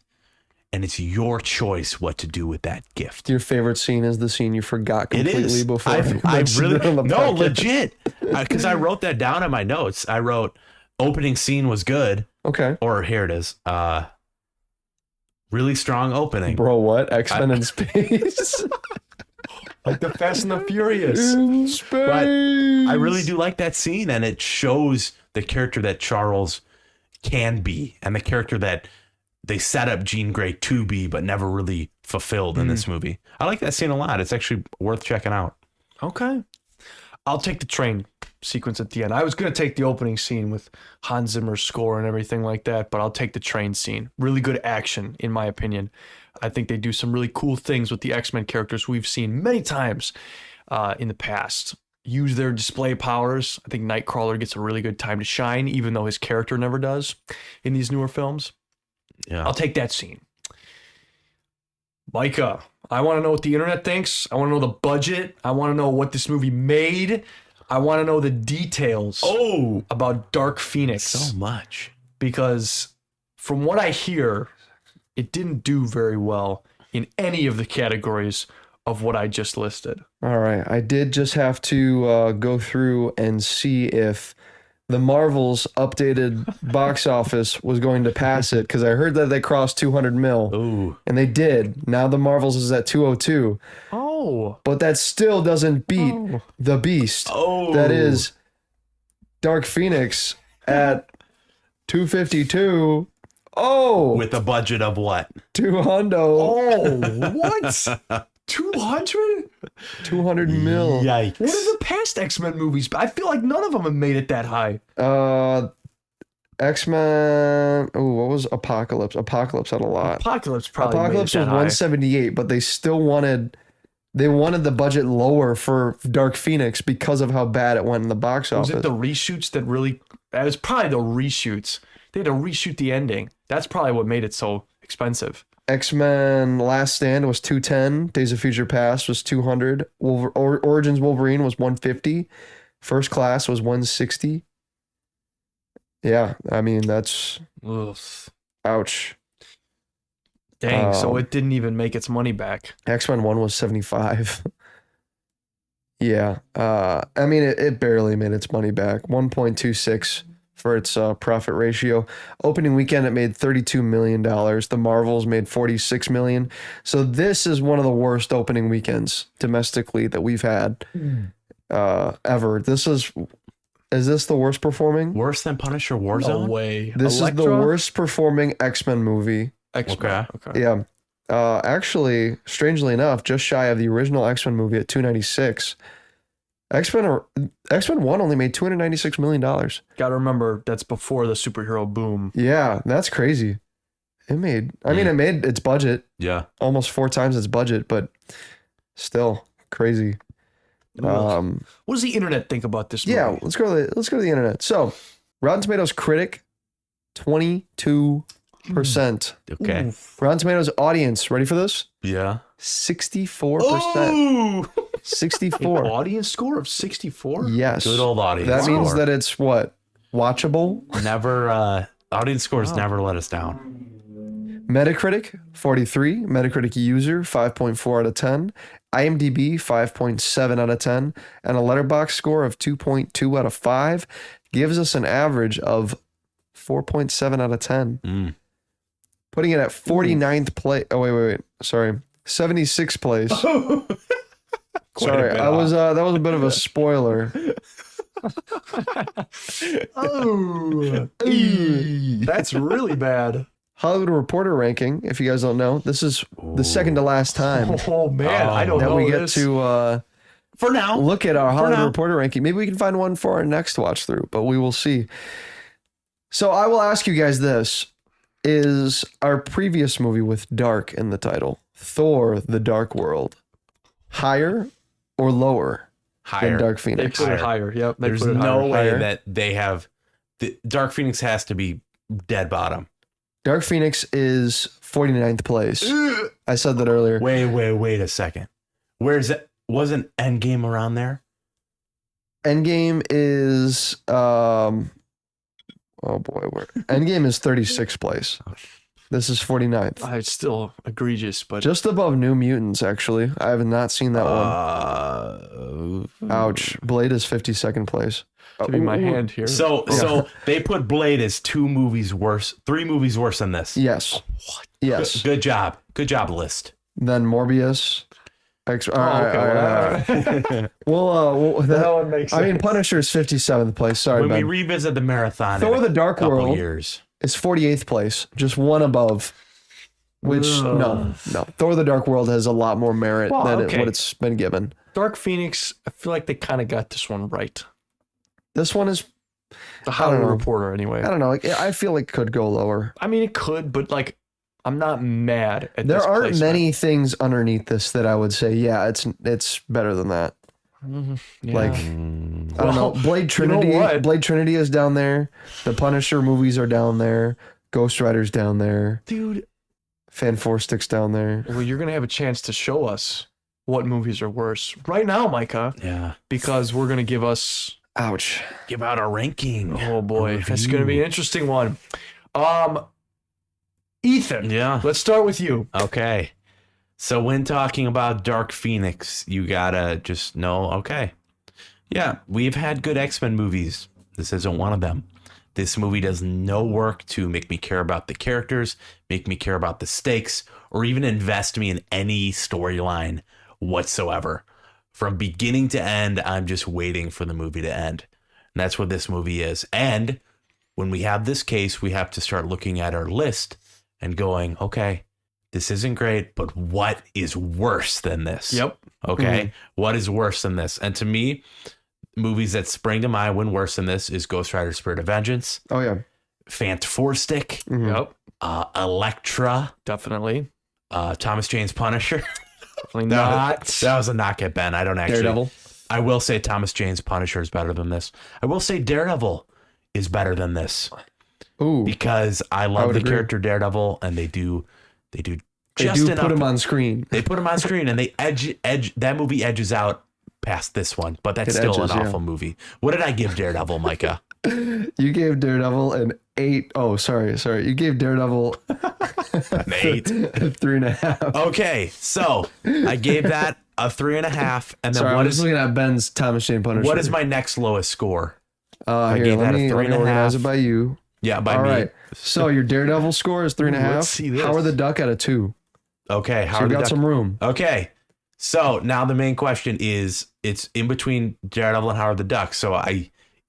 And it's your choice what to do with that gift. Your favorite scene is the scene you forgot It completely is. before. I mentioned it really on the no podcast. legit because I wrote that down in my notes. I wrote opening scene was good, Okay. or here it is. Really strong opening. Bro, what? X-Men in space? Like the Fast and the Furious. In space. But I really do like that scene, and it shows the character that Charles can be, and the character that they set up Jean Grey to be, but never really fulfilled in this movie. I like that scene a lot. It's actually worth checking out. Okay. I'll take the train sequence at the end. I was going to take the opening scene with Hans Zimmer's score and everything like that, but I'll take the train scene. Really good action, in my opinion. I think they do some really cool things with the X-Men characters we've seen many times in the past. Use their display powers. I think Nightcrawler gets a really good time to shine, even though his character never does in these newer films. Yeah. I'll take that scene. Micah, I want to know what the internet thinks. I want to know the budget. I want to know what this movie made. I want to know the details about Dark Phoenix. So much. Because from what I hear, it didn't do very well in any of the categories of what I just listed. All right. I did just have to go through and see if the Marvel's updated box office was going to pass it, because I heard that they crossed 200 mil. Ooh. And they did. Now the Marvel's is at 202. Oh. But that still doesn't beat the Beast. Oh. That is Dark Phoenix at 252. Oh. With a budget of what? 200. Oh, what? 200? 200 mil. Yikes. What are the past X-Men movies? I feel like none of them have made it that high. X-Men. Oh, what was Apocalypse? Apocalypse had a lot. Apocalypse probably Apocalypse made it was that high. 178, but they still wanted the budget lower for Dark Phoenix because of how bad it went in the box Was office. it the reshoots that really... It was probably the reshoots. They had to reshoot the ending. That's probably what made it so expensive. X-Men Last Stand was 210. Days of Future Past was 200. Origins Wolverine was 150. First Class was 160. Yeah, I mean, that's... Ugh. Ouch. Dang, so it didn't even make its money back. X-Men 1 was 75. Yeah. I mean, it barely made its money back. 1.26 for its profit ratio. Opening weekend, it made $32 million. The Marvels made $46 million. So this is one of the worst opening weekends domestically that we've had ever. Is this the worst performing? Worse than Punisher No Warzone? way. This is the Elektra? worst performing X-Men movie. X-Men. Okay. Yeah. Actually, strangely enough, just shy of the original X-Men movie at 296. X-Men 1 only made $296 million. Gotta remember, that's before the superhero boom. Yeah, that's crazy. It made its budget, Yeah. almost 4 times its budget, but still crazy. What does the internet think about this movie? Yeah, let's go to the internet. So, Rotten Tomatoes critic, 22%. Okay. Rotten Tomatoes audience, ready for this? Yeah. 64%. Ooh. 64. Audience score of 64? Yes. Good old audience. That means score. that it's what? Watchable? Never, audience scores never let us down. Metacritic, 43. Metacritic user, 5.4 out of 10. IMDb, 5.7 out of 10. And a letterbox score of 2.2 out of 5 gives us an average of 4.7 out of 10. Putting it at 49th place. Oh, wait. Sorry. 76th place. Sorry, that was a bit of a spoiler. Oh, that's really bad. Hollywood Reporter ranking, if you guys don't know, this is the second to last time Oh man, I don't that know we get this. to For now. look at our Hollywood now. Reporter ranking. Maybe we can find one for our next watch through, but we will see. So I will ask you guys this. Is our previous movie with Dark in the title, Thor: The Dark World, higher or lower Higher. than Dark They Phoenix? put it higher. Yep. They There's put it no higher. way Higher. that they have. Dark Phoenix has to be dead bottom. Dark Phoenix is 49th place. I said that earlier. Wait a second. Where's that? Wasn't Endgame around there? Endgame is oh boy, where Endgame is 36th place. This is 49th. It's still egregious, but Just above New Mutants, actually. I have not seen that Uh, one. Ouch. Blade is 52nd place. to be my hand here. So they put Blade as 3 movies worse than this. Yes. Yes. Good job. Good job, list. Then Morbius. Okay, well, Well, that one makes I mean, sense. Punisher is 57th place. Sorry, When we Ben. revisit the marathon Thor: in The Dark a couple World years. is 48th place, just one above. Which no. Thor: The Dark World has a lot more merit Well, than okay. what it's been given. Dark Phoenix, I feel like they kind of got this one right. This one is, The Hollywood know. Reporter, anyway. I don't know. I feel it could go lower. I mean, it could, but like, I'm not mad at There this aren't placement. many things underneath this that I would say, yeah, it's better than that. Yeah. Like, I don't know. Well, Blade Trinity. what? Blade Trinity is down there. The Punisher movies are down there. Ghost Rider's down there. dude, Fan Four Sticks down there. well, you're gonna have a chance to show us what movies are worse right now, Micah, Yeah. because we're gonna give us. Ouch. Give out a ranking. Oh boy, that's Review. gonna be an interesting one. Ethan, Yeah. let's start with you. Okay. So when talking about Dark Phoenix, you gotta just know, okay. Yeah, we've had good X-Men movies. This isn't one of them. This movie does no work to make me care about the characters, make me care about the stakes, or even invest me in any storyline whatsoever. From beginning to end, I'm just waiting for the movie to end. And that's what this movie is. And when we have this case, we have to start looking at our list and going, okay, this isn't great, but what is worse than this? Yep. Okay. What is worse than this? And to me, movies that spring to mind when worse than this is Ghost Rider Spirit of Vengeance, Oh yeah. Fant Four Stick, Yep. Elektra, Definitely. Thomas Jane's Punisher. Definitely not. That was a knock at Ben. I don't actually. Daredevil. I will say Thomas Jane's Punisher is better than this. I will say Daredevil is better than this Ooh. because I love would the agree. character Daredevil, and they do They just do enough. put him on screen. They put him on screen, and they edge that movie edges out past this one, but that's It still edges, an yeah. awful movie. What did I give Daredevil, Micah? You gave Daredevil an 8. Oh, sorry. You gave Daredevil An 8. a 3.5. Okay, so I gave that a 3.5, and then Sorry, what I'm just is looking at Ben's Thomas Jane Punisher. what is my next lowest score? Here, gave let that a me 3.5. organize it by you. Yeah, by All me. right. So your Daredevil score is 3.5. let's see this. Howard the Duck at a 2. Okay, So Howard you the got Duck. some room. Okay, so now the main question is, it's in between Daredevil and Howard the Duck. So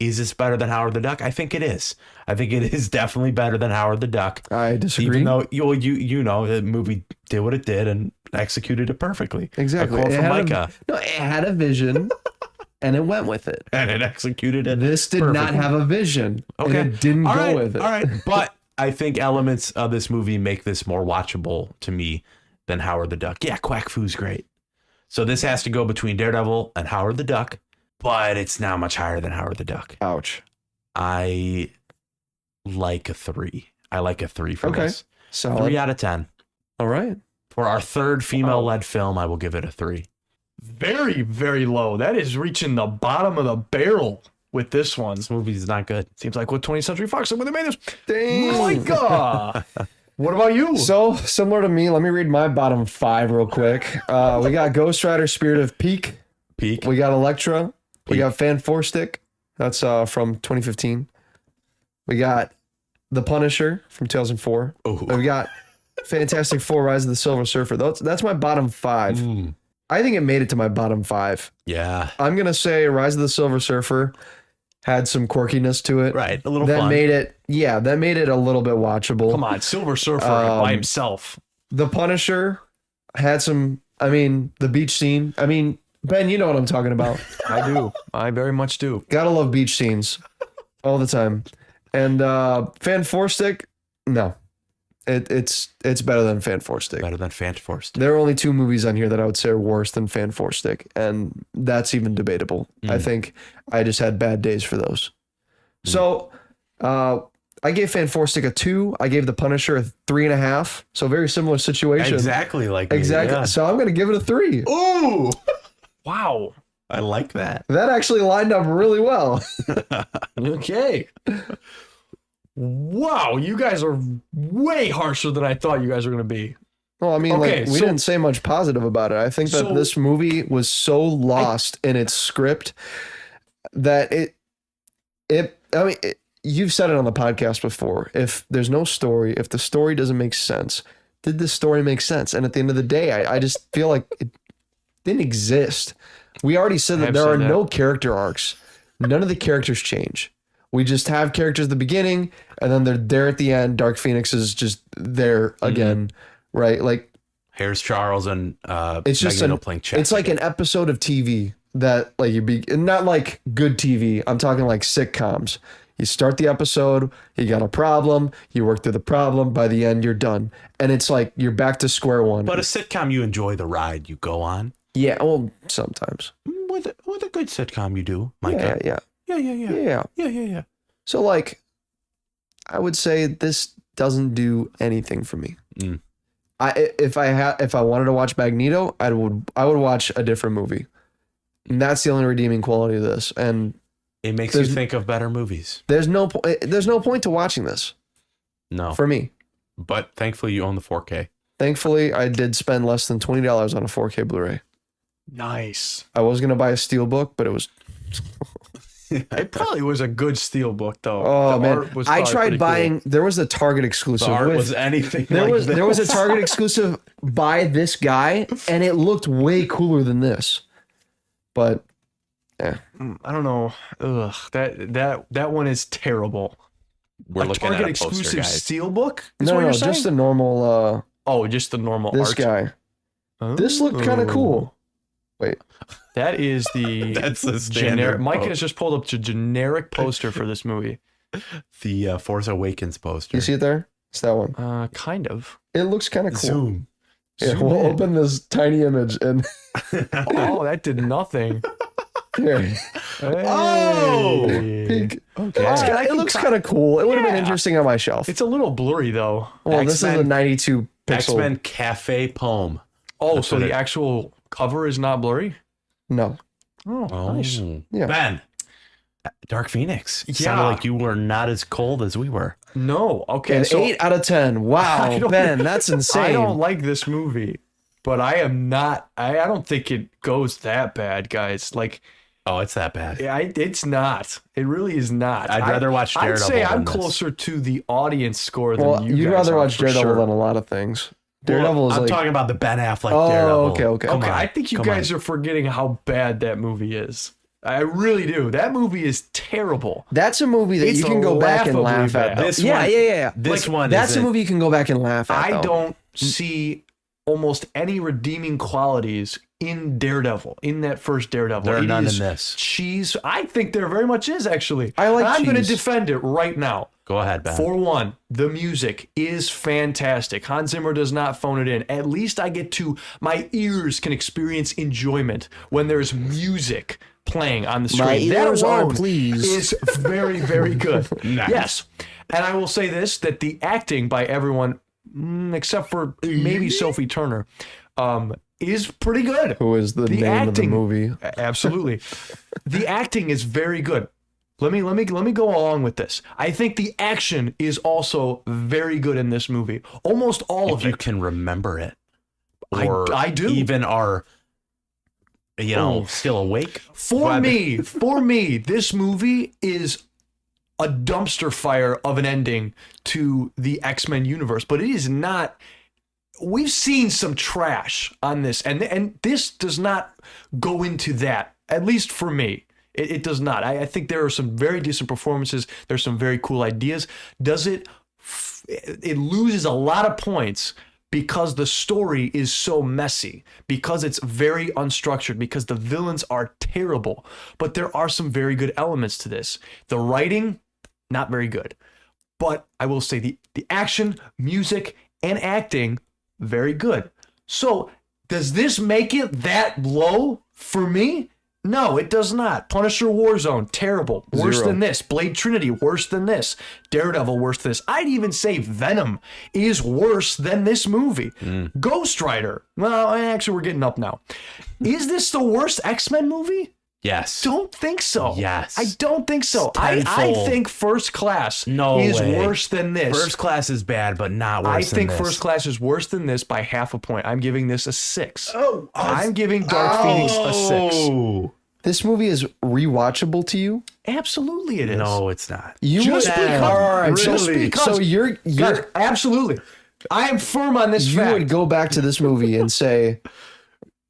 is this better than Howard the Duck? I think it is. I think it is definitely better than Howard the Duck. I disagree. Even though you know the movie did what it did and executed it perfectly. Exactly. A quote It from had Micah. it had a vision and it went with it. And it executed it. This did not perfectly. have a vision. Okay. And it didn't All go right, with it. All right. But I think elements of this movie make this more watchable to me than Howard the Duck. Yeah, Quack Foo's great. So this has to go between Daredevil and Howard the Duck, but it's now much higher than Howard the Duck. Ouch. I like a 3. I like a 3 for Okay. this. Solid. 3 out of 10. All right. For our third female-led film, I will give it a 3. Very, very low. That is reaching the bottom of the barrel with this one. This movie is not good. Seems like what 20th Century Fox did when they made this. Dang. Micah, what about you? So similar to me, let me read my bottom 5 real quick. We got Ghost Rider Spirit of Peak. Peak. We got Elektra. We Peak. got Fan Four Stick. That's from 2015. We got The Punisher from 2004. Ooh. We got Fantastic Four: Rise of the Silver Surfer. That's my bottom 5. Mm. I think it made it to my bottom 5. Yeah. I'm gonna say Rise of the Silver Surfer had some quirkiness to it. Right. A little That fun. made it, that made it a little bit watchable. Come on, Silver Surfer by himself. The Punisher had some, the beach scene. Ben, you know what I'm talking about. I do. I very much do. Gotta love beach scenes all the time. And Fan Four Stick, no. It's better than Fan Four Stick. Better than Fan Force. There are only 2 movies on here that I would say are worse than Fan Four Stick, and that's even debatable. I think I just had bad days for those. So I gave Fan Four Stick a 2. I gave The Punisher a 3.5. So very similar situation. Exactly like me, Exactly. yeah. So I'm gonna give it a 3. Ooh, Wow. I like that. That actually lined up really well. Okay. Wow, you guys are way harsher than I thought you guys were going to be. Well, I mean, Okay, like we so- didn't say much positive about it. I think that So- this movie was so lost in its script that you've said it on the podcast before. If there's no story, if the story doesn't make sense, did the story make sense? And at the end of the day, I just feel like it didn't exist. We already said that have there said are that. no character arcs. None of the characters change. We just have characters at the beginning, and then they're there at the end. Dark Phoenix is just there again, right? Like Here's Charles and it's just Magneto playing chess. it's like an episode of TV that like not like good TV. I'm talking like sitcoms. You start the episode, you got a problem, you work through the problem, by the end you're done. And it's like you're back to square one. But a sitcom, you enjoy the ride you go on. yeah, well, sometimes. With a good sitcom, you do, Yeah, Micah. yeah. Yeah. Yeah. So like I would say this doesn't do anything for me. Mm. If I wanted to watch Magneto, I would watch a different movie. And that's the only redeeming quality of this. And It makes you There's- think of better movies. there's no point to watching this No. for me. But thankfully, you own the 4K. Thankfully, I did spend less than $20 on a 4K Blu-ray. Nice. I was gonna buy a Steelbook, but it was It probably was a good steel book, though. oh The man. art was I probably tried pretty cool. buying. There was a Target exclusive. The art with- was anything there like was this. there was a Target exclusive by this guy, and it looked way cooler than this. But I don't know. Ugh, that one is terrible. We're a looking Target at a poster, exclusive guys. steelbook? Is what no, you're saying? just the normal. Oh, just the normal This art. guy. This looked kind of Oh. cool. Wait, That is the That's the generic. standard. Mike has just pulled up the generic poster for this movie. The Force Awakens poster. you see it there? It's that one. Kind of. It looks kind of cool. Zoom. Yeah, Zoom we'll in. open this tiny image and Oh, that did nothing. here. Oh! Peek. Okay. It looks kind of cool. It would have been Yeah. interesting on my shelf. It's a little blurry though. Well, this is a X-Men- 92 pixel. X-Men Cafe Poem. Oh, That's so what the it- actual cover is not blurry? No. Oh, nice. Yeah. Ben. Dark Phoenix. It Yeah. sounded like you were not as cold as we were. No. Okay. An So 8 out of 10. I Wow, don't- Ben, that's insane. I don't like this movie, but I am not. I don't think it goes that bad, guys. Like, Oh, it's that bad. it's not. It really is not. I'd rather watch I'd Daredevil say I'm than this. closer to the audience score than Well, you you'd guys rather are, watch for Daredevil sure. than a lot of things. Daredevil is I'm like. talking about the Ben Affleck Oh, Daredevil. okay. Come Okay, on. I think you Come guys on. are forgetting how bad that movie is. I really do. That movie is terrible. That's a movie that It's you can go back and laughably laugh at. bad. though. This yeah, one- yeah. This Like, one That's a isn't- movie you can go back and laugh at. I though. don't see almost any redeeming qualities in Daredevil, in that first Daredevil. There are It none is in this. Cheese. I think there very much is, actually. I like And I'm going to cheese. defend it right now. Go ahead, Ben. For one, the music is fantastic. Hans Zimmer does not phone it in. At least I get to, my ears can experience enjoyment when there's music playing on the screen. My ears are alone pleased. is very, very good. Nice. Yes. And I will say this, that the acting by everyone, except for maybe Sophie Turner, is pretty good. Who is the name acting, of the movie? Absolutely. The acting is very good. Let me go along with this. I think the action is also very good in this movie. Almost all If of you it. can remember it. I Or do. even are, still awake. For But- me, this movie is a dumpster fire of an ending to the X-Men universe, but it is not. We've seen some trash on this, and this does not go into that. At least for me, it does not. I think there are some very decent performances. There's some very cool ideas. Does it? It loses a lot of points because the story is so messy, because it's very unstructured, because the villains are terrible. But there are some very good elements to this. The writing, not very good. But I will say the action, music, and acting, very good. So does this make it that low for me? No, it does not. Punisher Warzone, terrible. Worse 0. than this. Blade Trinity, worse than this. Daredevil, worse than this. I'd even say Venom is worse than this movie. Ghost Rider, well, actually, we're getting up now. Is this the worst X-Men movie? Yes. Don't think so. Yes. I don't think so. It's I tenfold. think First Class No is way. worse than this. First Class is bad, but not worse I than think this. First Class is worse than this by half a point. I'm giving this a 6. Oh, I'm giving Dark Phoenix a 6. Oh. this movie is rewatchable to you. Absolutely it is. No, it's not. You Just would, because. all right, Just so, because. so you're Guys, absolutely. I am firm on this you fact. would go back to this movie and say,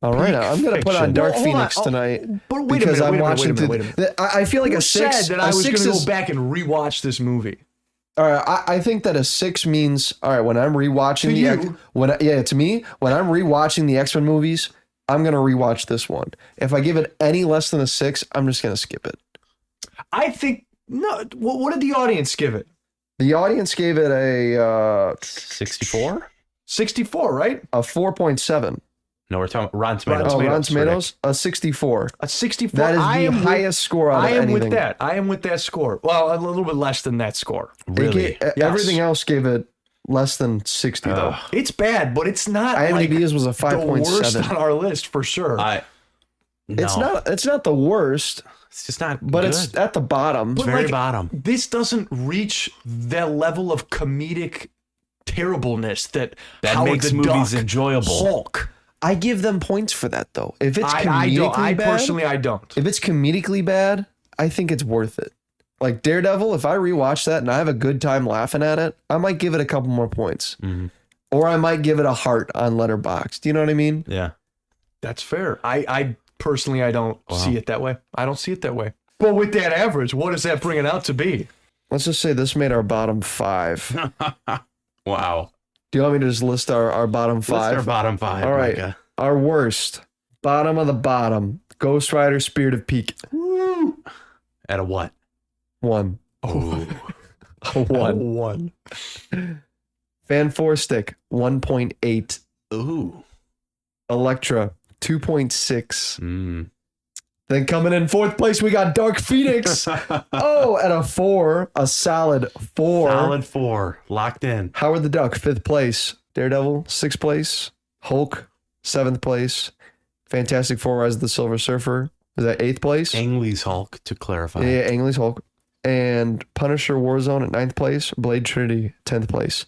all right, I'm going to put on fiction. Dark Well, hold on. Phoenix tonight But wait a because minute, I'm wait a minute, watching wait a minute, through. I feel like Who a 6. said that I a was going 6 to is, go back and rewatch this movie? all right, I think that a 6 means, all right, when I'm rewatching To the you. to me, when I'm rewatching the X-Men movies, I'm going to rewatch this one. If I give it any less than a 6, I'm just going to skip it. I think, no, what did the audience give it? The audience gave it a 64? 64, right? 4.7. No, we're talking Rotten Tomatoes. Rotten Tomatoes, a 64. A 64. That is I the am highest score out I of am anything. with that. I am with that score. Well, a little bit less than that score. Really? Everything else gave it less than 60 though. It's bad, but it's not IMDb's was a the worst 5.7. on our list for sure. No, It's not the worst, It's just not but good. it's at the bottom. But very like, bottom. This doesn't reach that level of comedic terribleness that Howard makes the movies Duck, enjoyable. Hulk. I give them points for that though. If it's I comedically don't. I bad, personally, I don't. if it's comedically bad, I think it's worth it. Like Daredevil, if I rewatch that and I have a good time laughing at it, I might give it a couple more points. Or I might give it a heart on Letterboxd. Do you know what I mean? Yeah. That's fair. I personally, I don't see it that way. I don't see it that way. But with that average, what does that bring it out to be? Let's just say this made our bottom 5. Wow. Do you want me to just list our bottom 5? What's our bottom 5? All right. Micah? Our worst, bottom of the bottom, Ghost Rider Spirit of Peak. At a what? 1. Ooh. A 1. One. Fan 4 Stick, 1.8. Ooh. Electra, 2.6. Mm. Then coming in 4th place, we got Dark Phoenix. Oh, at a 4, a solid 4. Solid 4. Locked in. Howard the Duck, 5th place. Daredevil, 6th place. Hulk, 7th place. Fantastic Four, Rise of the Silver Surfer, is that 8th place? Ang Lee's Hulk, to clarify. Yeah, Ang Lee's Hulk. And Punisher Warzone at 9th place. Blade Trinity, 10th place.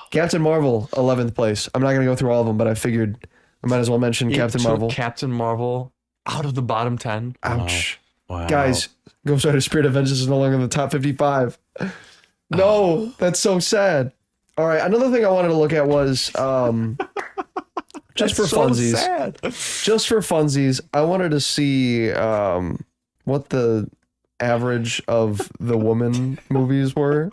Captain Marvel, 11th place. I'm not going to go through all of them, but I figured I might as well mention Captain Marvel. Captain Marvel out of the bottom 10. Ouch. Wow. Guys, Ghost Rider Spirit of Vengeance is no longer in the top 55. No, that's so sad. All right, another thing I wanted to look at was just for funsies. Sad. Just for funsies, I wanted to see what the average of the woman movies were.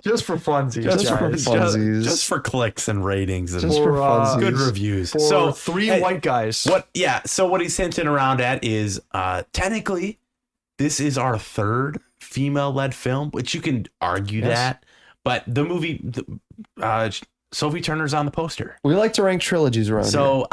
Just for funsies. Just for guys. funsies. Just for clicks and ratings and Just for funsies. good reviews. For So three hey, white guys. What? Yeah. So what he's hinting around at is technically this is our 3rd female-led film, which you can argue that, but the movie, Sophie Turner's on the poster. We like to rank trilogies around here. So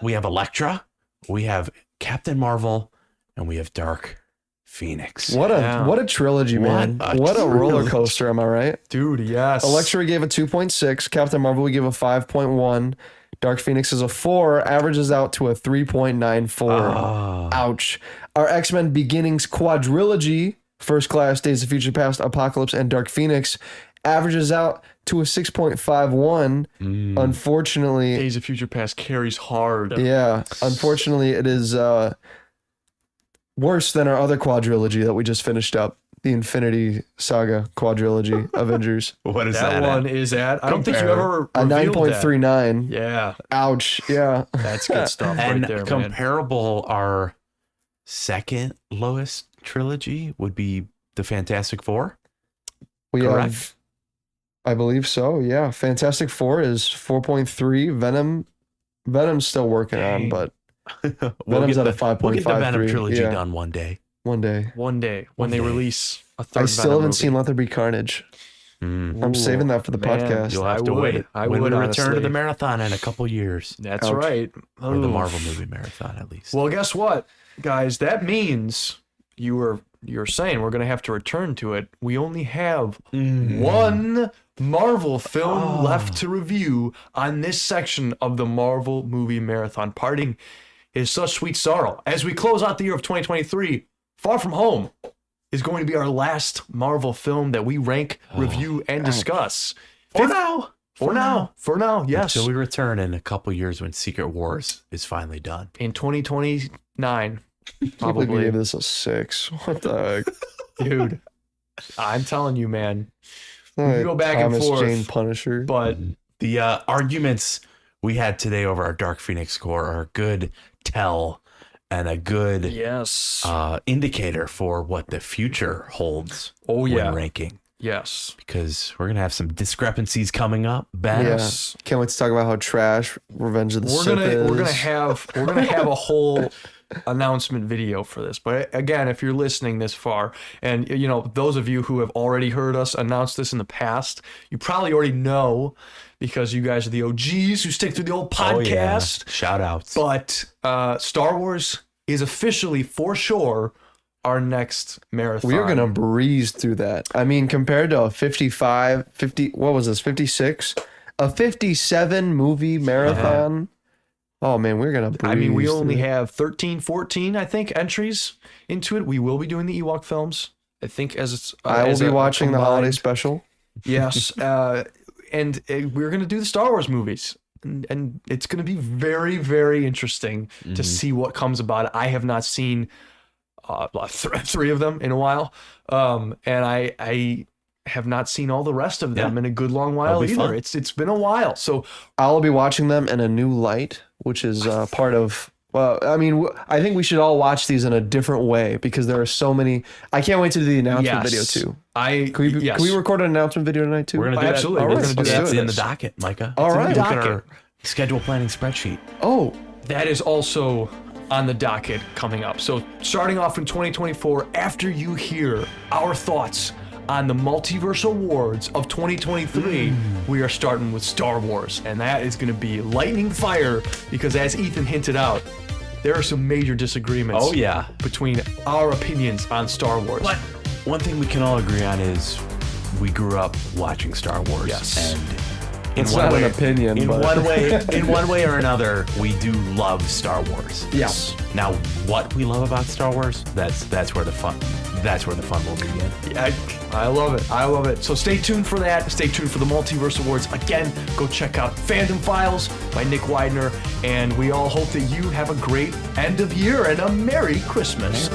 we have Elektra, we have Captain Marvel, and we have Dark Phoenix. What a trilogy, man. What a roller coaster, am I right? Dude, yes. Elektra gave a 2.6. Captain Marvel we give a 5.1. Dark Phoenix is a 4, averages out to a 3.94. Ouch. Our X-Men Beginnings quadrilogy, First Class, Days of Future Past, Apocalypse, and Dark Phoenix, averages out to a 6.51. Unfortunately, Days of Future Past carries hard. yeah, unfortunately it is worse than our other quadrilogy that we just finished up, the Infinity Saga quadrilogy, Avengers. What is That that? one is at, I don't think you Compare. ever A revealed that. 9.39. Yeah, Ouch. Yeah. that's good stuff And right there, man. comparable, our second lowest trilogy would be the Fantastic Four. We Correct. have I believe so. Yeah. Fantastic Four is 4.3. Venom's still working on, but Venom's at a 5.53. We'll get the Venom trilogy Yeah. done one day. One day. One day when One they day. release a third I still Venom haven't movie. seen Let There Be Carnage. I'm saving that for the man, podcast. You'll have I to would. wait. I when would, we return to honestly. the marathon in a couple years. That's Ouch. right. Or the Oof. Marvel movie marathon, at least. Well, guess what, guys? That means you're saying we're gonna have to return to it. We only have one Marvel film left to review on this section of the Marvel movie marathon. Parting is such sweet sorrow. As we close out the year of 2023, Far From Home is going to be our last Marvel film that we rank, review, and discuss. For now. For now, yes. Until we return in a couple years when Secret Wars is finally done. In 2029, I can't believe we probably. gave this a 6. What the heck? Dude, I'm telling you, man. Like go back and Thomas forth, Jane Punisher. But The arguments we had today over our Dark Phoenix score are a good tell and a good yes. indicator for what the future holds Oh, yeah. when ranking. Yes. Because we're going to have some discrepancies coming up. Ben, Yeah. Can't wait to talk about how trash Revenge of the Sith is. We're gonna have a whole announcement video for this. But again, if you're listening this far, and you know those of you who have already heard us announce this in the past, you probably already know because you guys are the OGs who stick through the old podcast. Shout outs. But Star Wars is officially for sure our next marathon. We are going to breeze through that. I mean, compared to a 50, what was this, 56? A 57 movie marathon. Oh, man, we're going to breeze I mean, we only through it. have 13, 14, I think, entries into it. We will be doing the Ewok films. I think as it's. I will as be a watching the combined- holiday special. Yes, and we're going to do the Star Wars movies, and it's going to be very, very interesting to see what comes about it. I have not seen three of them in a while, and I have not seen all the rest of them in a good long while That'll be either. fun. It's been a while, so I'll be watching them in a new light, which is part of. Well, I mean, I think we should all watch these in a different way because there are so many. I can't wait to do the announcement video too. Can we record an announcement video tonight too? We're going to do Absolutely. that. We're Let's gonna do do that. that in the docket, Micah. All right. Look at Docket. our schedule planning spreadsheet. Oh, that is also on the docket coming up. So starting off in 2024, after you hear our thoughts on the Multiverse Awards of 2023, we are starting with Star Wars. And that is going to be lightning fire because as Ethan hinted out, there are some major disagreements Oh, yeah. between our opinions on Star Wars. But one thing we can all agree on is we grew up watching Star Wars. Yes. And it's not an opinion, in but one way or another, we do love Star Wars. yes. Now, what we love about Star Wars, that's where the fun will begin. I love it. I love it. So stay tuned for that. Stay tuned for the Multiverse Awards. Again, go check out Fandom Files by Nick Widener. And we all hope that you have a great end of year and a Merry Christmas.